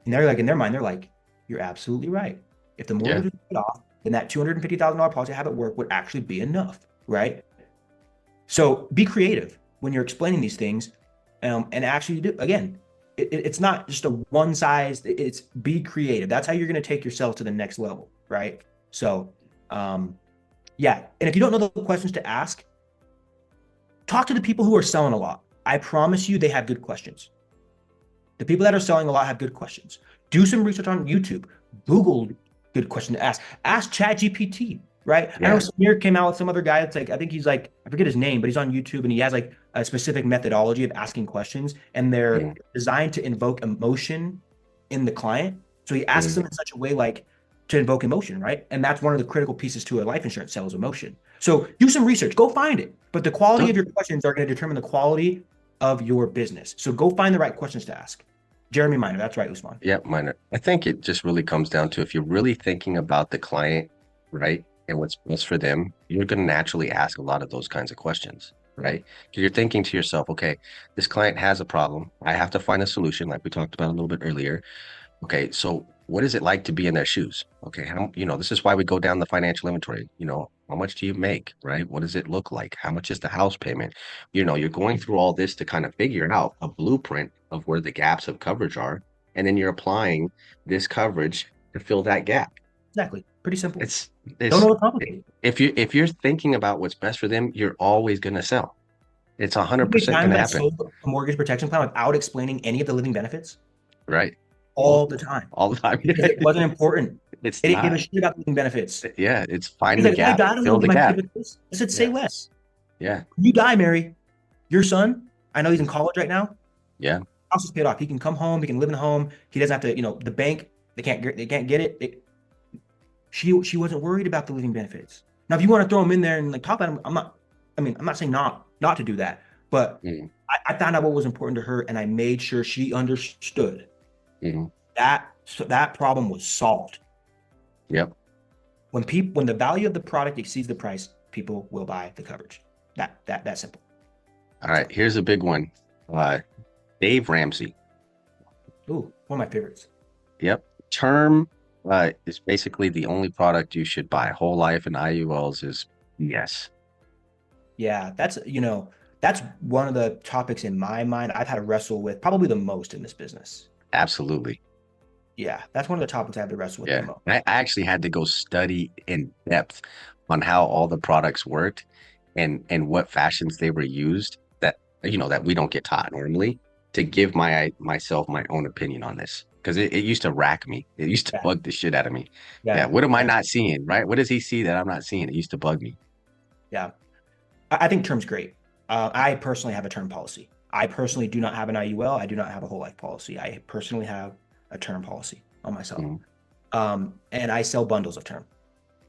And they're like, in their mind, they're like, you're absolutely right. If the Yeah. mortgage was paid off, then that $250,000 policy I have at work would actually be enough, right? So be creative when you're explaining these things, and actually do again. It's not just a one size. It's be creative. That's how you're going to take yourself to the next level, right? So, yeah. And if you don't know the questions to ask, talk to the people who are selling a lot. I promise you, they have good questions. The people that are selling a lot have good questions. Do some research on YouTube. Google good question to ask. Ask ChatGPT, right? I know Yeah. Samir came out with some other guy that's like, I think he's like, I forget his name, but he's on YouTube and he has like a specific methodology of asking questions, and they're Mhm. designed to invoke emotion in the client. So he asks Mhm. them in such a way like to invoke emotion, right? And that's one of the critical pieces to a life insurance sale is emotion. So do some research, go find it. But the quality of Don't, your questions are going to determine the quality of your business. So go find the right questions to ask. Jeremy Miner, that's right, Usman. yeah, minor. I think it just really comes down to if you're really thinking about the client, right, and what's best for them, you're going to naturally ask a lot of those kinds of questions, right? Because you're thinking to yourself, okay, this client has a problem. I have to find a solution, like we talked about a little bit earlier. Okay, so what is it like to be in their shoes? Okay, this is why we go down the financial inventory. How much do you make, right? What does it look like? How much is the house payment? You're going through all this to kind of figure out a blueprint of where the gaps of coverage are, and then you're applying this coverage to fill that gap. Exactly. Pretty simple. It's Don't it's overcomplicate. if you're thinking about what's best for them, you're always going to sell. It's How many 100% going times to I happen, sold a mortgage protection plan without explaining any of the living benefits? right? All the time. All the time. Because it wasn't important. It's They didn't give a not. shit about the living benefits. Yeah, it's He's find the like, I gap, don't fill want to the give my kid gap. with this. I said, say Yeah, less. yeah, You die, Mary. Your son, I know he's in college right now. yeah. House is paid off. He can come home. He can live in a home. He doesn't have to, the bank, they can't get it. She wasn't worried about the living benefits. Now, if you want to throw him in there and like talk about him, I'm not saying not to do that, but Mm, I found out what was important to her and I made sure she understood mhm. that problem was solved. Yep. When the value of the product exceeds the price, people will buy the coverage. That simple. All So right. Here's a big one. Uh, Dave Ramsey. Ooh, one of my favorites. Yep. Term is basically the only product you should buy. Whole life and IULs is yes, Yeah, that's one of the topics in my mind I've had to wrestle with probably the most in this business. absolutely. Yeah, that's one of the topics I have to wrestle with the Yeah. most. I actually had to go study in depth on how all the products worked and what fashions they were used that that we don't get taught normally to give myself my own opinion on this. Because it used to rack me. It used to Yeah, bug the shit out of me. Yeah, yeah, what am I yeah, not seeing, right? What does he see that I'm not seeing? It used to bug me. yeah. I think term's great. I personally have a term policy. I personally do not have an IUL. I do not have a whole life policy. I personally have a term policy on myself. Mhm, And I sell bundles of term,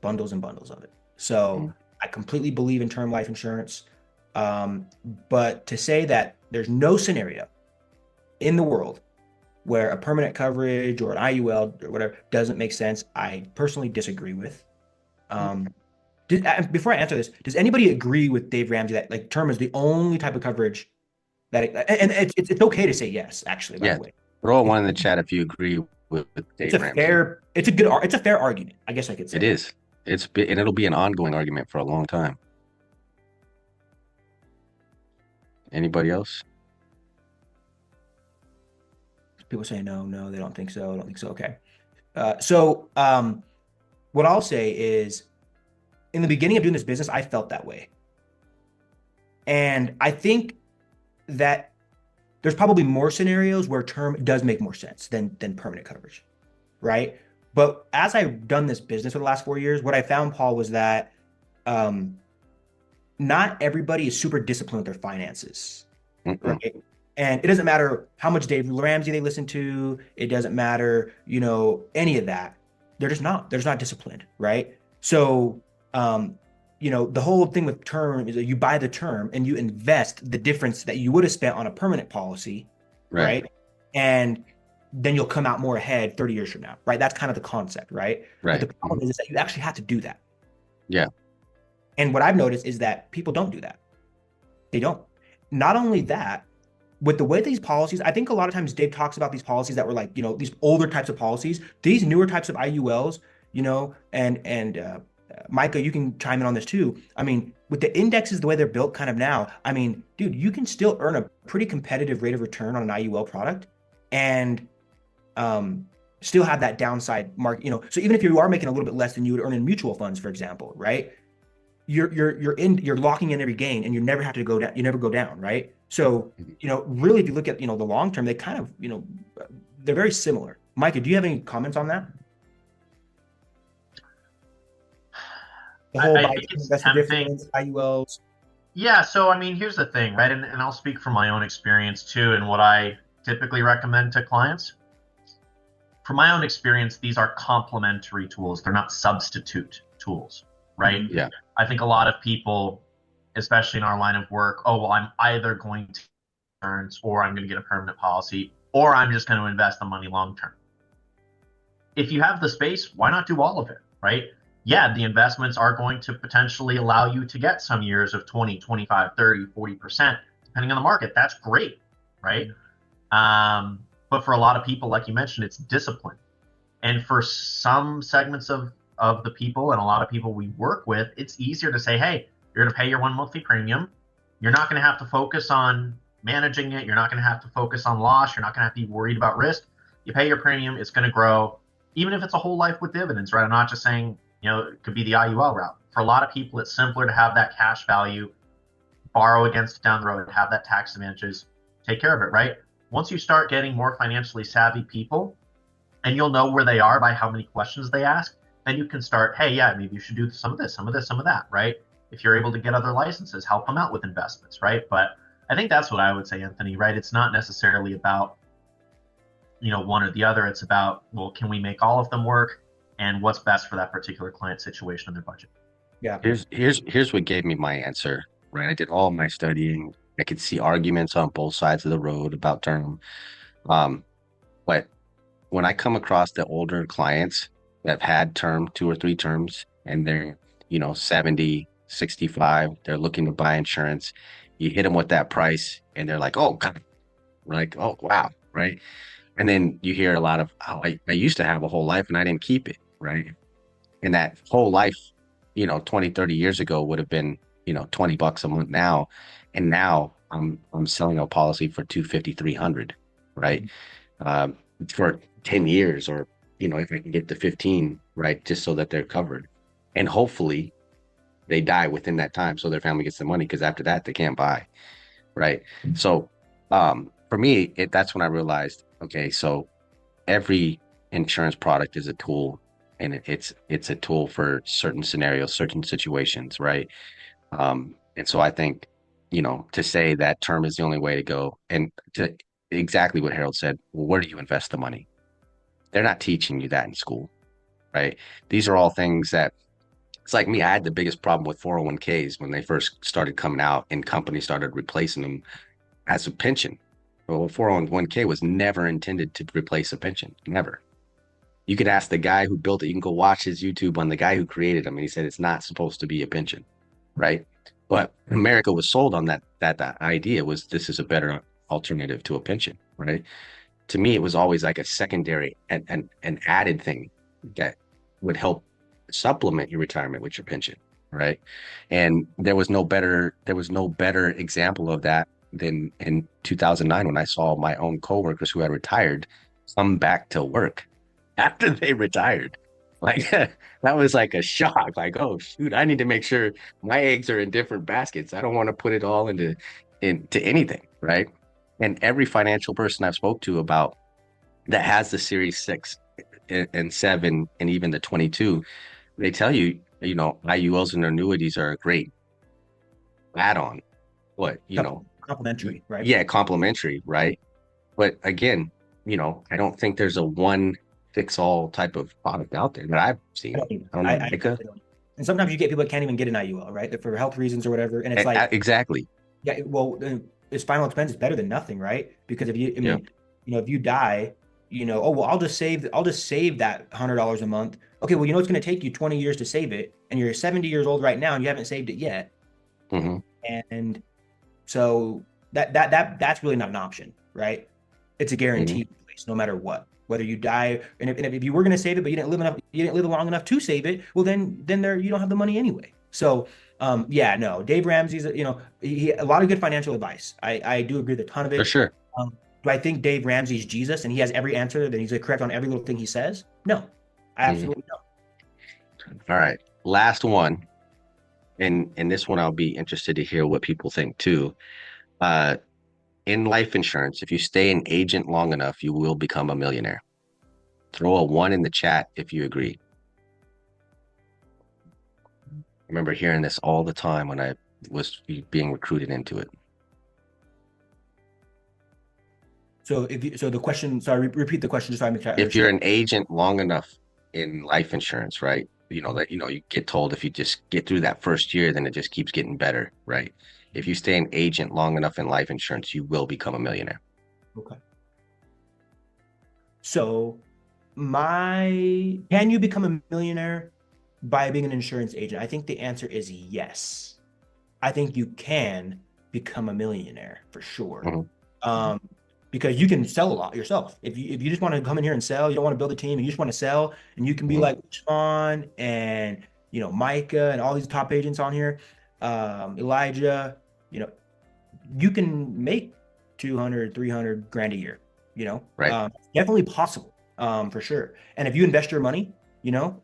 bundles and bundles of it. So mhm. I completely believe in term life insurance. But to say that there's no scenario in the world where a permanent coverage or an IUL or whatever doesn't make sense, I personally disagree with. Um, Before I answer this, does anybody agree with Dave Ramsey that like term is the only type of coverage that and it's okay to say yes, actually, by the Yeah. way. Throw It- one in the chat if you agree with It's Dave a Ramsey. fair, it's a fair argument, I guess I could It say. is. And it'll be an ongoing argument for a long time. Anybody else? People say no, no, they don't think so, don't think so. Okay. So what I'll say is in the beginning of doing this business, I felt that way. And I think that there's probably more scenarios where term does make more sense than permanent coverage, right? But as I've done this business for the last 4 years, what I found, Paul, was that um, not everybody is super disciplined with their finances, Mm-mm. right? And it doesn't matter how much Dave Ramsey they listen to. It doesn't matter, any of that. They're just not disciplined, right? So, um, the whole thing with term is that you buy the term and you invest the difference that you would have spent on a permanent policy, Right. right? And then you'll come out more ahead 30 years from now, right? That's kind of the concept, right? But the Right. problem is that you actually have to do that. Yeah. And what I've noticed is that people don't do that. They don't. Not only that, with the way these policies, I think a lot of times Dave talks about these policies that were like, these older types of policies, these newer types of IULs, and Micah, you can chime in on this too. I mean, with the indexes, the way they're built kind of now, I mean, dude, you can still earn a pretty competitive rate of return on an IUL product and um, still have that downside mark, So even if you are making a little bit less than you would earn in mutual funds, for example, right? You're locking in every gain and you never have to go down, you never go down, right? So, Mhm. really if you look at, the long term, they kind of, they're very similar. Micah, do you have any comments on that? The whole I buy think it's invest the tempting. difference, IULs. Yeah, so I mean, here's the thing, right? And I'll speak from my own experience too, and what I typically recommend to clients. From my own experience, these are complementary tools. They're not substitute tools, right? Mhm. Yeah. I think a lot of people, especially in our line of work, oh, well, I'm either going to insurance or I'm going to get a permanent policy or I'm just going to invest the money long term. If you have the space, why not do all of it, right? Yeah, the investments are going to potentially allow you to get some years of 20, 25, 30, 40%, depending on the market. That's great, right? But for a lot of people, like you mentioned, it's discipline. And for some segments of the people and a lot of people we work with, it's easier to say, hey, you're going to pay your one monthly premium. You're not going to have to focus on managing it. You're not going to have to focus on loss. You're not going to have to be worried about risk. You pay your premium, it's going to grow, even if it's a whole life with dividends, right? I'm not just saying, it could be the IUL route. For a lot of people, it's simpler to have that cash value, borrow against it down the road, have that tax advantages, take care of it, right? Once you start getting more financially savvy people, and you'll know where they are by how many questions they ask, then you can start, hey, yeah, maybe you should do some of this, some of this, some of that, right? If you're able to get other licenses, help them out with investments, right? But I think that's what I would say, Anthony, right? It's not necessarily about, one or the other. It's about, well, can we make all of them work? And what's best for that particular client situation and their budget? Yeah. Here's what gave me my answer, right? I did all my studying. I could see arguments on both sides of the road about term. Um, but when I come across the older clients that have had term, two or three terms, and they're, 70, 65, they're looking to buy insurance, you hit them with that price and they're like, oh, God, like, oh, wow, right? And then you hear a lot of, oh, I used to have a whole life and I didn't keep it, right? And that whole life, 20, 30 years ago would have been, $20 a month now. And now I'm selling a policy for 250, 300, right? Um, for 10 years, or, if I can get to 15, right? Just so that they're covered. And hopefully they die within that time so their family gets the money, because after that they can't buy, right? So for me, that's when I realized, okay, so every insurance product is a tool, and it's a tool for certain scenarios, certain situations, right? And so I think, to say that term is the only way to go, and to exactly what Harold said, well, where do you invest the money? They're not teaching you that in school, right? These are all things that, it's like me. I had the biggest problem with 401ks when they first started coming out and companies started replacing them as a pension. Well, 401k was never intended to replace a pension, never. You could ask the guy who built it. You can go watch his YouTube on the guy who created them, and he said it's not supposed to be a pension, right? But America was sold on that idea was, this is a better alternative to a pension, right? To me, it was always like a secondary and an added thing that would help supplement your retirement with your pension, right? And there was no better example of that than in 2009, when I saw my own coworkers who had retired come back to work after they retired. Like that was like a shock. Like, oh shoot, I need to make sure my eggs are in different baskets. I don't want to put it all into anything, right? And every financial person I've spoke to about that has the Series 6 and 7 and even the 22, they tell you, IULs and annuities are a great add-on. What, Complimentary, right? yeah, complementary, right? But again, I don't think there's a one fix all type of product out there that I've I seen. don't either. I don't know, Micah. I don't. And sometimes you get people that can't even get an IUL, right? For health reasons or whatever. And it's like, Exactly. yeah, well, it's final expense is better than nothing, right? Because if you, I Yeah. mean, if you die, oh well, I'll just save that $100 a month. Okay, well, it's going to take you 20 years to save it, and you're 70 years old right now, and you haven't saved it yet. Hmm. And so that's really not an option, right? It's a Hmm. guaranteed place, no matter what. Whether you die, and if you were going to save it, but you didn't live long enough to save it, well, then there you don't have the money anyway. So, yeah, no, Dave Ramsey's, a lot of good financial advice. I do agree with a ton of For it. sure. Do I think Dave Ramsey's Jesus and he has every answer that he's correct on every little thing he says? No, I Hmm. absolutely don't. All right. Last one. And this one, I'll be interested to hear what people think too. Uh, in life insurance, if you stay an agent long enough, you will become a millionaire. Throw a one in the chat if you agree. I remember hearing this all the time when I was being recruited into it. So the question, sorry, repeat the question just so I make sure I If you're understand. an agent long enough in life insurance, right? You get told if you just get through that first year, then it just keeps getting better, right? If you stay an agent long enough in life insurance, you will become a millionaire. Okay. So can you become a millionaire by being an insurance agent? I think the answer is yes. I think you can become a millionaire for sure. Hmm. Because you can sell a lot yourself. If you just want to come in here and sell, you don't want to build a team, and you just want to sell, and you can be Hmm. like Sean and Micah and all these top agents on here, Elijah, you know, you can make 200, 300 grand a year, Right. definitely possible, for sure. And if you invest your money,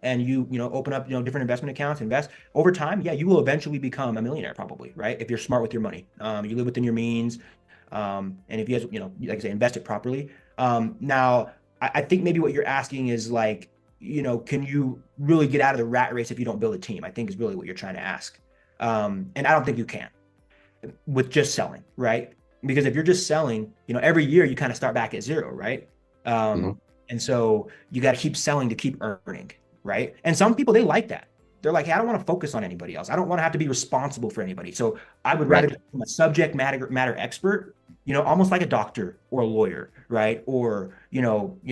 and you open up, different investment accounts, invest over time, yeah, you will eventually become a millionaire probably, right? If you're smart with your money, you live within your means, and if you guys, like I say, invest it properly. Now, I think maybe what you're asking is like, can you really get out of the rat race if you don't build a team? I think is really what you're trying to ask. And I don't think you can with just selling, right? Because if you're just selling, every year you kind of start back at zero, right? Hmm. And so you got to keep selling to keep earning, right? And some people, they like that. They're like, hey, I don't want to focus on anybody else. I don't want to have to be responsible for anybody. So I would rather Right. become a subject matter expert, almost like a doctor or a lawyer, right? Or,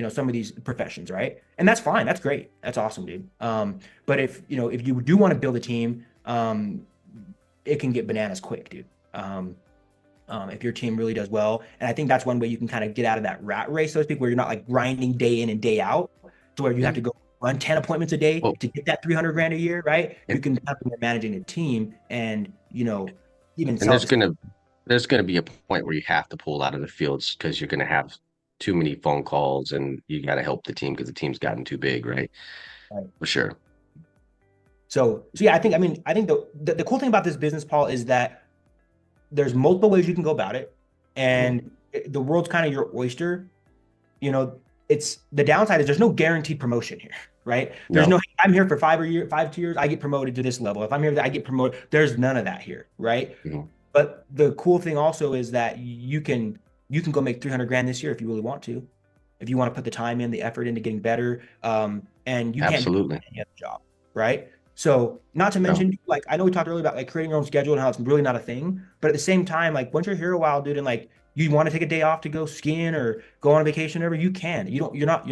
some of these professions, right? And that's fine. That's great. That's awesome, dude. But if you do want to build a team, it can get bananas quick, dude. if your team really does well. And I think that's one way you can kind of get out of that rat race, so to speak, where you're not like grinding day in and day out to where you have Yeah. to go run 10 appointments a day Well, to get that 300 grand a year, right? You and, can have more managing a team and, even and sell this. there's gonna be a point where you have to pull out of the fields because you're gonna have too many phone calls and you got to help the team because the team's gotten too big, right? Right. For sure. So yeah, I think the cool thing about this business, Paul, is that there's multiple ways you can go about it, Mhm. and the world's kind of your oyster. You know, it's the downside is there's no guaranteed promotion here, right? There's No. no, I'm here for 5 years, I get promoted to this level. If I'm here, I get promoted. There's none of that here, right? Mhm. But the cool thing also is that you can go make 300 grand this year if you really want to, if you want to put the time in, the effort into getting better. And you can't do it Absolutely. with any other job, right? So not to No. mention, like I know we talked earlier about like creating your own schedule and how it's really not a thing, but at the same time, like once you're here a while, dude, and like you want to take a day off to go skiing or go on a vacation, or whatever, you can. You don't. You're not.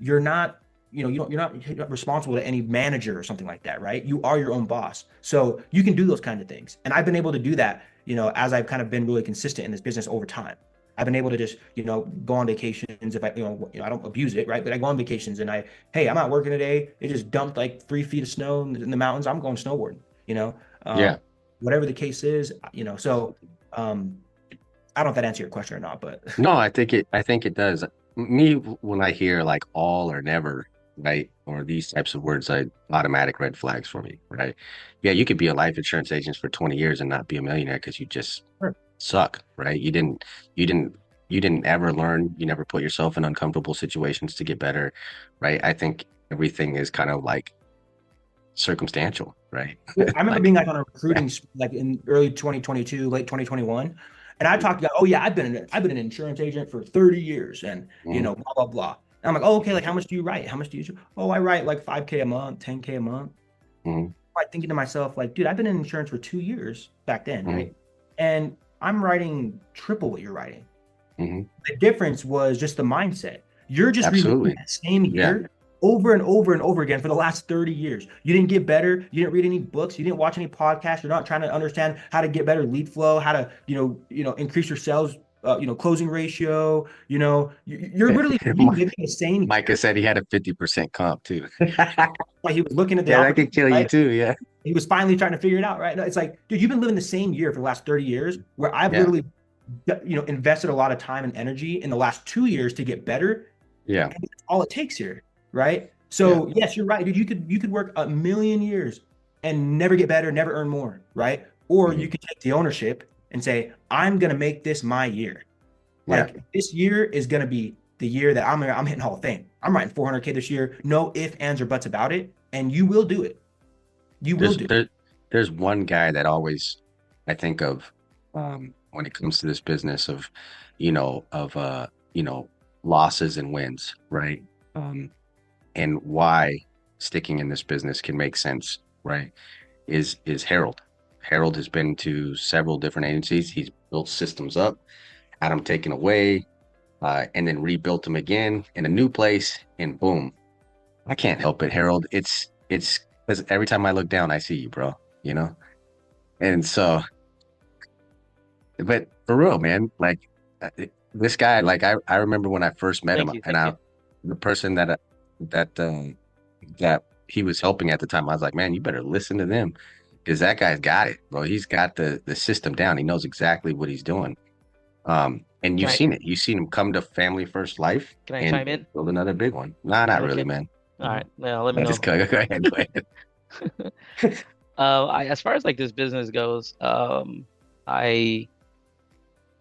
You're not responsible to any manager or something like that, right? You are your own boss, so you can do those kind of things. And I've been able to do that, as I've kind of been really consistent in this business over time. I've been able to just, go on vacations if I don't abuse it, right? But I go on vacations and hey, I'm not working today. It just dumped like 3 feet of snow in the mountains. I'm going snowboarding, you know, um, Yeah. whatever the case is, So, um, I don't know if that answered your question or not, but No, I think it does. Me, when I hear like all or never, right? Or these types of words, like automatic red flags for me, right? Yeah, you could be a life insurance agent for 20 years and not be a millionaire because you just sure. suck, right? You didn't, you didn't ever learn. You never put yourself in uncomfortable situations to get better, right? I think everything is kind of like circumstantial, right? I remember Like, being like on a recruiting like in early 2022, late 2021, and I talked about, oh yeah, I've been an insurance agent for 30 years, and mhm, blah blah blah. And I'm like, oh okay, like how much do you write? How much do you? Oh, I write like 5K a month, 10K a month. mhm, I'm like thinking to myself, like, dude, I've been in insurance for 2 years back then, mhm, right? And I'm writing triple what you're writing. mhm. The difference was just the mindset. You're just reliving Absolutely. that same Yeah. year over and over and over again for the last 30 years. You didn't get better. You didn't read any books. You didn't watch any podcasts. You're not trying to understand how to get better lead flow, how to, increase your sales, closing ratio. You're literally reliving the same Micah year. said he had a 50% comp too. Like he was looking at the Yeah, that could opportunity, kill you right? too. Yeah. He was finally trying to figure it out, right? No, it's like, dude, you've been living the same year for the last 30 years where I've Yeah. literally, invested a lot of time and energy in the last 2 years to get better. Yeah. And that's all it takes here, right? Yeah. So yes, you're right, dude. You could work a million years and never get better, never earn more, right? Or you Mhm. could take the ownership and say, I'm gonna make this my year. Yeah. Like this year is gonna be the year that I'm hitting Hall of Fame. I'm writing 400K this year, no ifs, ands, or buts about it, and you will do it. You will There's do it. there, there's one guy that always I think of when it comes to this business of, of losses and wins, right? Um, and why sticking in this business can make sense, right? Is Harold. Harold has been to several different agencies. He's built systems up, had them taken away, and then rebuilt them again in a new place, and boom. I can't help it, Harold. It's because every time I look down, I see you, bro. You know, and so, but for real, man, like this guy, like I remember when I first met him, Thank you. and Thank you. the person that that he was helping at the time, I was like, man, you better listen to them because that guy's got it, bro. He's got the system down. He knows exactly what he's doing. And Can you've I seen it. You've seen him come to Family First Life can I and chime in? build another big one. Nah, not I really, can. man. All right. Well, let me I just know. go ahead, go ahead. As far as like this business goes, I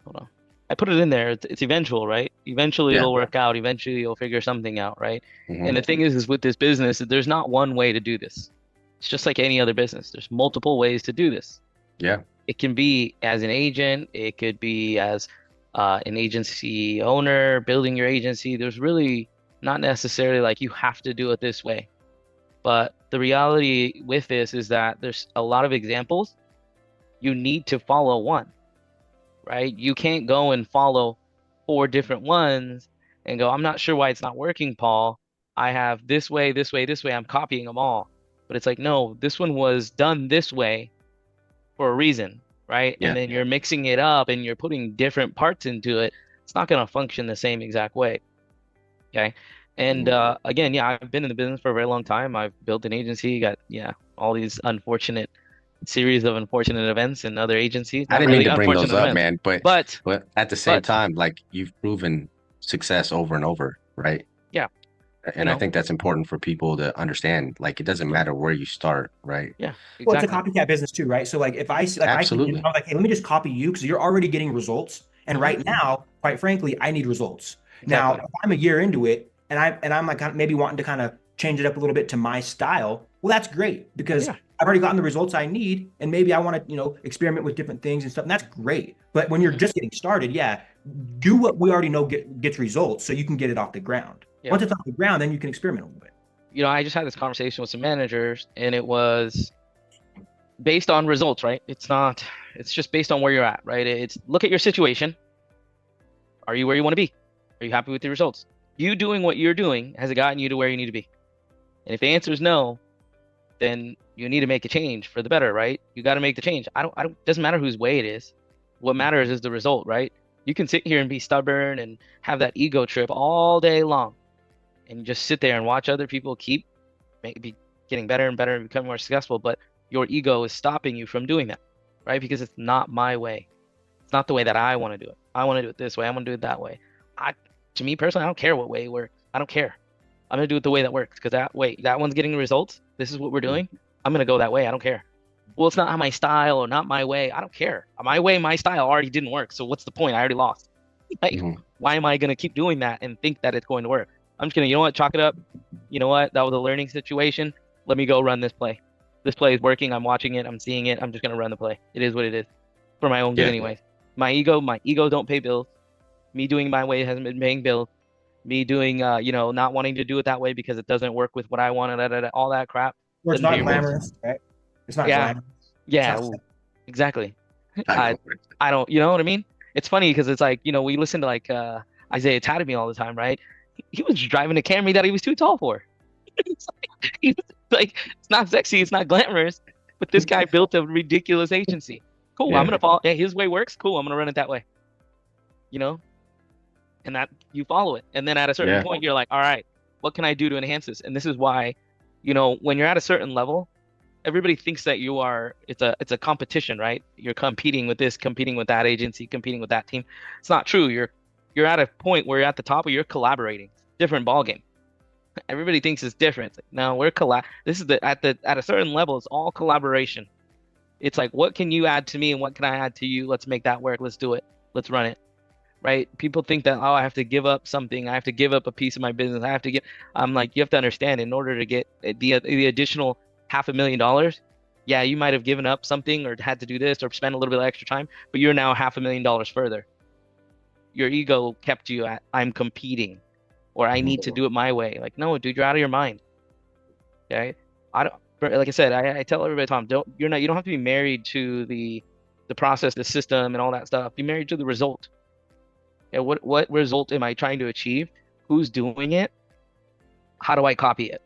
hold on. I put it in there. It's eventual, right? Eventually Yeah. it'll work out. Eventually you'll figure something out, right? And Hmm. the thing is with this business, there's not one way to do this. It's just like any other business. There's multiple ways to do this. Yeah. It can be as an agent, it could be as an agency owner, building your agency. There's really not necessarily like you have to do it this way. But the reality with this is that there's a lot of examples. You need to follow one, right? You can't go and follow four different ones and go, I'm not sure why it's not working, Paul. I have this way, this way, this way. I'm copying them all. But it's like, no, this one was done this way for a reason, right? And Yeah. then you're mixing it up and you're putting different parts into it. It's not going to function the same exact way. Okay. And again, yeah, I've been in the business for a very long time. I've built an agency, got all these unfortunate series of unfortunate events in other agencies. I Not didn't mean really to bring those unfortunate up, events, man, but but at the same but time, like you've proven success over and over, right? yeah, you And I know, think that's important for people to understand. Like it doesn't matter where you start, right? yeah, Well, it's a exactly. copycat business too, right? So like if I see you, Absolutely. I'm like, hey, let me just copy you because you're already getting results. And Hmm. right now, quite frankly, I need results. Now, Exactly. if I'm a year into it and I'm like maybe wanting to kind of change it up a little bit to my style, well, that's great because Yeah. I've already gotten the results I need, and maybe I want to, experiment with different things and stuff. And that's great. But when you're Hmm. just getting started, yeah, do what we already know gets results so you can get it off the ground. Yeah. Once it's off the ground, then you can experiment a little bit. I just had this conversation with some managers and it was based on results, right? It's just based on where you're at, right? It's look at your situation. Are you where you want to be? Are you happy with the results? You doing what you're doing, has it gotten you to where you need to be? And if the answer is no, then you need to make a change for the better, right? You got to make the change. Doesn't matter whose way it is. What matters is the result, right? You can sit here and be stubborn and have that ego trip all day long and just sit there and watch other people keep maybe getting better and better and become more successful, but your ego is stopping you from doing that, right? Because it's not my way. It's not the way that I want to do it. I want to do it this way. I want to do it that way. I, to me personally, I don't care what way it works. I don't care. I'm gonna do it the way that works because that way, that one's getting the results. This is what we're doing. I'm gonna go that way. I don't care. Well, it's not my style or not my way. I don't care. My way, my style already didn't work. So what's the point? I already lost. Like, Mhm. why am I gonna keep doing that and think that it's going to work? I'm just gonna, you know what, chalk it up. You know what? That was a learning situation. Let me go run this play. This play is working. I'm watching it. I'm seeing it. I'm just gonna run the play. It is what it is for my own good, Yeah. anyways. My ego don't pay bills. Me doing my way hasn't been paying bills. Me doing, not wanting to do it that way because it doesn't work with what I want, and all that crap Or it's doesn't pay not your bills. glamorous, right? It's not Yeah, glamorous. It's yeah, not exactly. I I, know. I don't, you know what I mean? It's funny because it's like, we listen to like Isaiah Tatamy all the time, right? He was driving a Camry that he was too tall for. It's like, it's not sexy, it's not glamorous, but this guy built a ridiculous agency. Cool, I'm Yeah. gonna follow. Yeah, his way works. Cool, I'm gonna run it that way. You know, and that you follow it, and then at a certain Yeah. point, you're like, all right, what can I do to enhance this? And this is why, when you're at a certain level, everybody thinks that it's a competition, right? You're competing with this, competing with that agency, competing with that team. It's not true. You're at a point where you're at the top where you're collaborating. Different ball game. Everybody thinks it's different. It's like, no, we're this is at a certain level, it's all collaboration. It's like, what can you add to me and what can I add to you? Let's make that work. Let's do it. Let's run it. Right? People think that, oh, I have to give up something. I have to give up a piece of my business. I'm like, you have to understand, in order to get the additional $500,000, yeah, you might have given up something or had to do this or spend a little bit of extra time, but you're now $500,000 further. Your ego kept you at, I'm competing, or I need to do it my way. Like, no, dude, you're out of your mind. Okay? I don't, like I said, I tell everybody, Tom, you don't have to be married to the process, the system, and all that stuff. Be married to the result. Yeah, what result am I trying to achieve? Who's doing it? How do I copy it?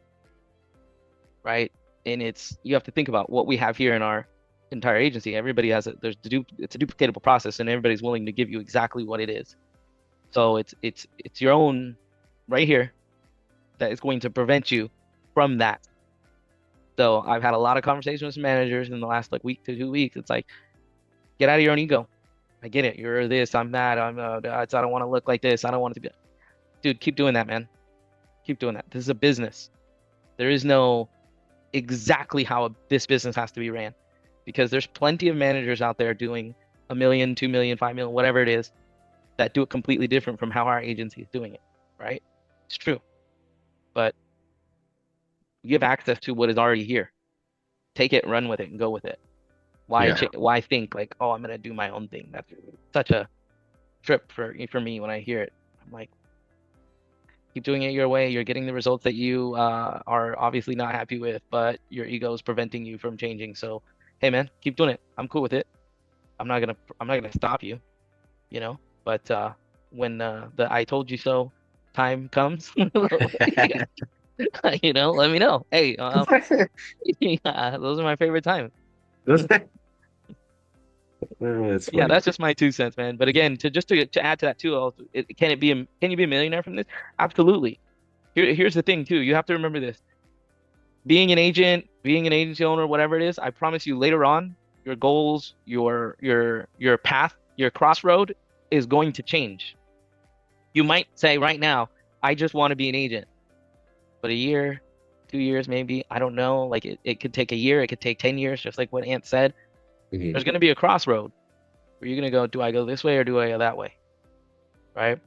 Right? And you have to think about what we have here in our entire agency. Everybody has it's a duplicatable process, and everybody's willing to give you exactly what it is. So it's your own right here that is going to prevent you from that. So I've had a lot of conversations with managers in the last like week to 2 weeks. It's like, get out of your own ego. I get it. You're this. I'm that. I don't want to look like this. I don't want it to be. Dude, keep doing that, man. Keep doing that. This is a business. There is no exactly how this business has to be ran, because there's plenty of managers out there doing 1 million, 2 million, 5 million, whatever it is, that do it completely different from how our agency is doing it. Right? It's true. But you have access to what is already here. Take it, run with it, and go with it. Why think like, oh, I'm gonna do my own thing? That's such a trip for me when I hear it. I'm like, keep doing it your way. You're getting the results that you are obviously not happy with, but your ego is preventing you from changing. So, hey, man, keep doing it. I'm cool with it. I'm not gonna stop you, But when the I told you so time comes, let me know. Hey, yeah, those are my favorite times. It's Yeah, funny. that's just my 2 cents, man. But again, to add to that too, can you be a millionaire from this? Absolutely. Here's the thing too. You have to remember this. Being an agent, being an agency owner, whatever it is, I promise you later on, your goals, your path, your crossroad is going to change. You might say right now, I just want to be an agent. But a year, 2 years, maybe, I don't know. Like it could take a year, it could take 10 years, just like what Ant said. Mhm. There's going to be a crossroad where you're going to go, do I go this way or do I go that way? Right?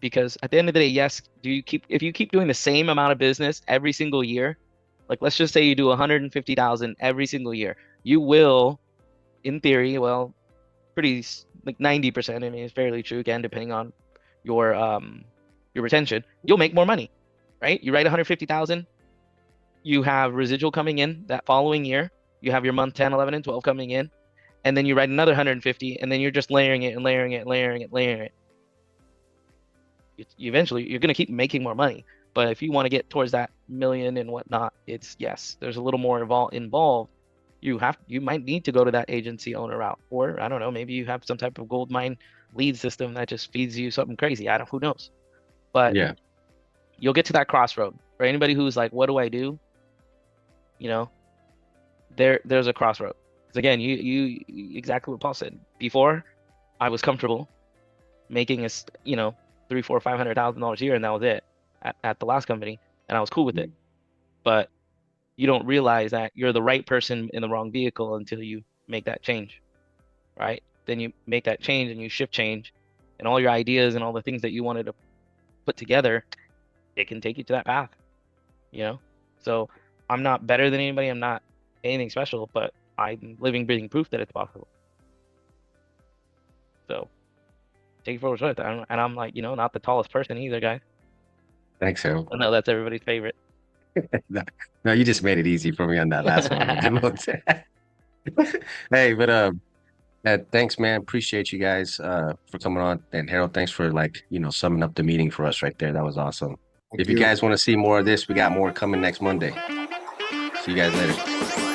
Because at the end of the day, yes, if you keep doing the same amount of business every single year, like let's just say you do 150,000 every single year, you will, in theory, well, pretty like 90%, I mean, it's fairly true again, depending on your retention, you'll make more money, right? You write 150,000, you have residual coming in that following year, you have your month 10, 11, and 12 coming in, and then you write another 150, and then you're just layering it and layering it, layering it, layering it. Eventually you're going to keep making more money. But if you want to get towards that million and whatnot, it's yes, there's a little more involved. You might need to go to that agency owner route, or I don't know, maybe you have some type of gold mine lead system that just feeds you something crazy. Who knows? But Yeah. you'll get to that crossroad. For anybody who's like, what do I do? You know, there's a crossroad. Because again, you exactly what Paul said. Before, I was comfortable making $300,000, $400,000, $500,000 a year, and that was it at the last company, and I was cool with it. But you don't realize that you're the right person in the wrong vehicle until you make that change, right? Then you make that change and you shift change, and all your ideas and all the things that you wanted to put together, it can take you to that path, you know? So I'm not better than anybody. I'm not anything special, but I'm living, breathing proof that it's possible. So take it for what's worth. And I'm like, not the tallest person either, guys. Thanks, Harold. I know that's everybody's favorite. No, no, you just made it easy for me on that last one. Hey, but thanks, man. Appreciate you guys for coming on. And Harold, thanks for summing up the meeting for us right there. That was awesome. Thank If you you. guys want to see more of this, we got more coming next Monday. See you guys later.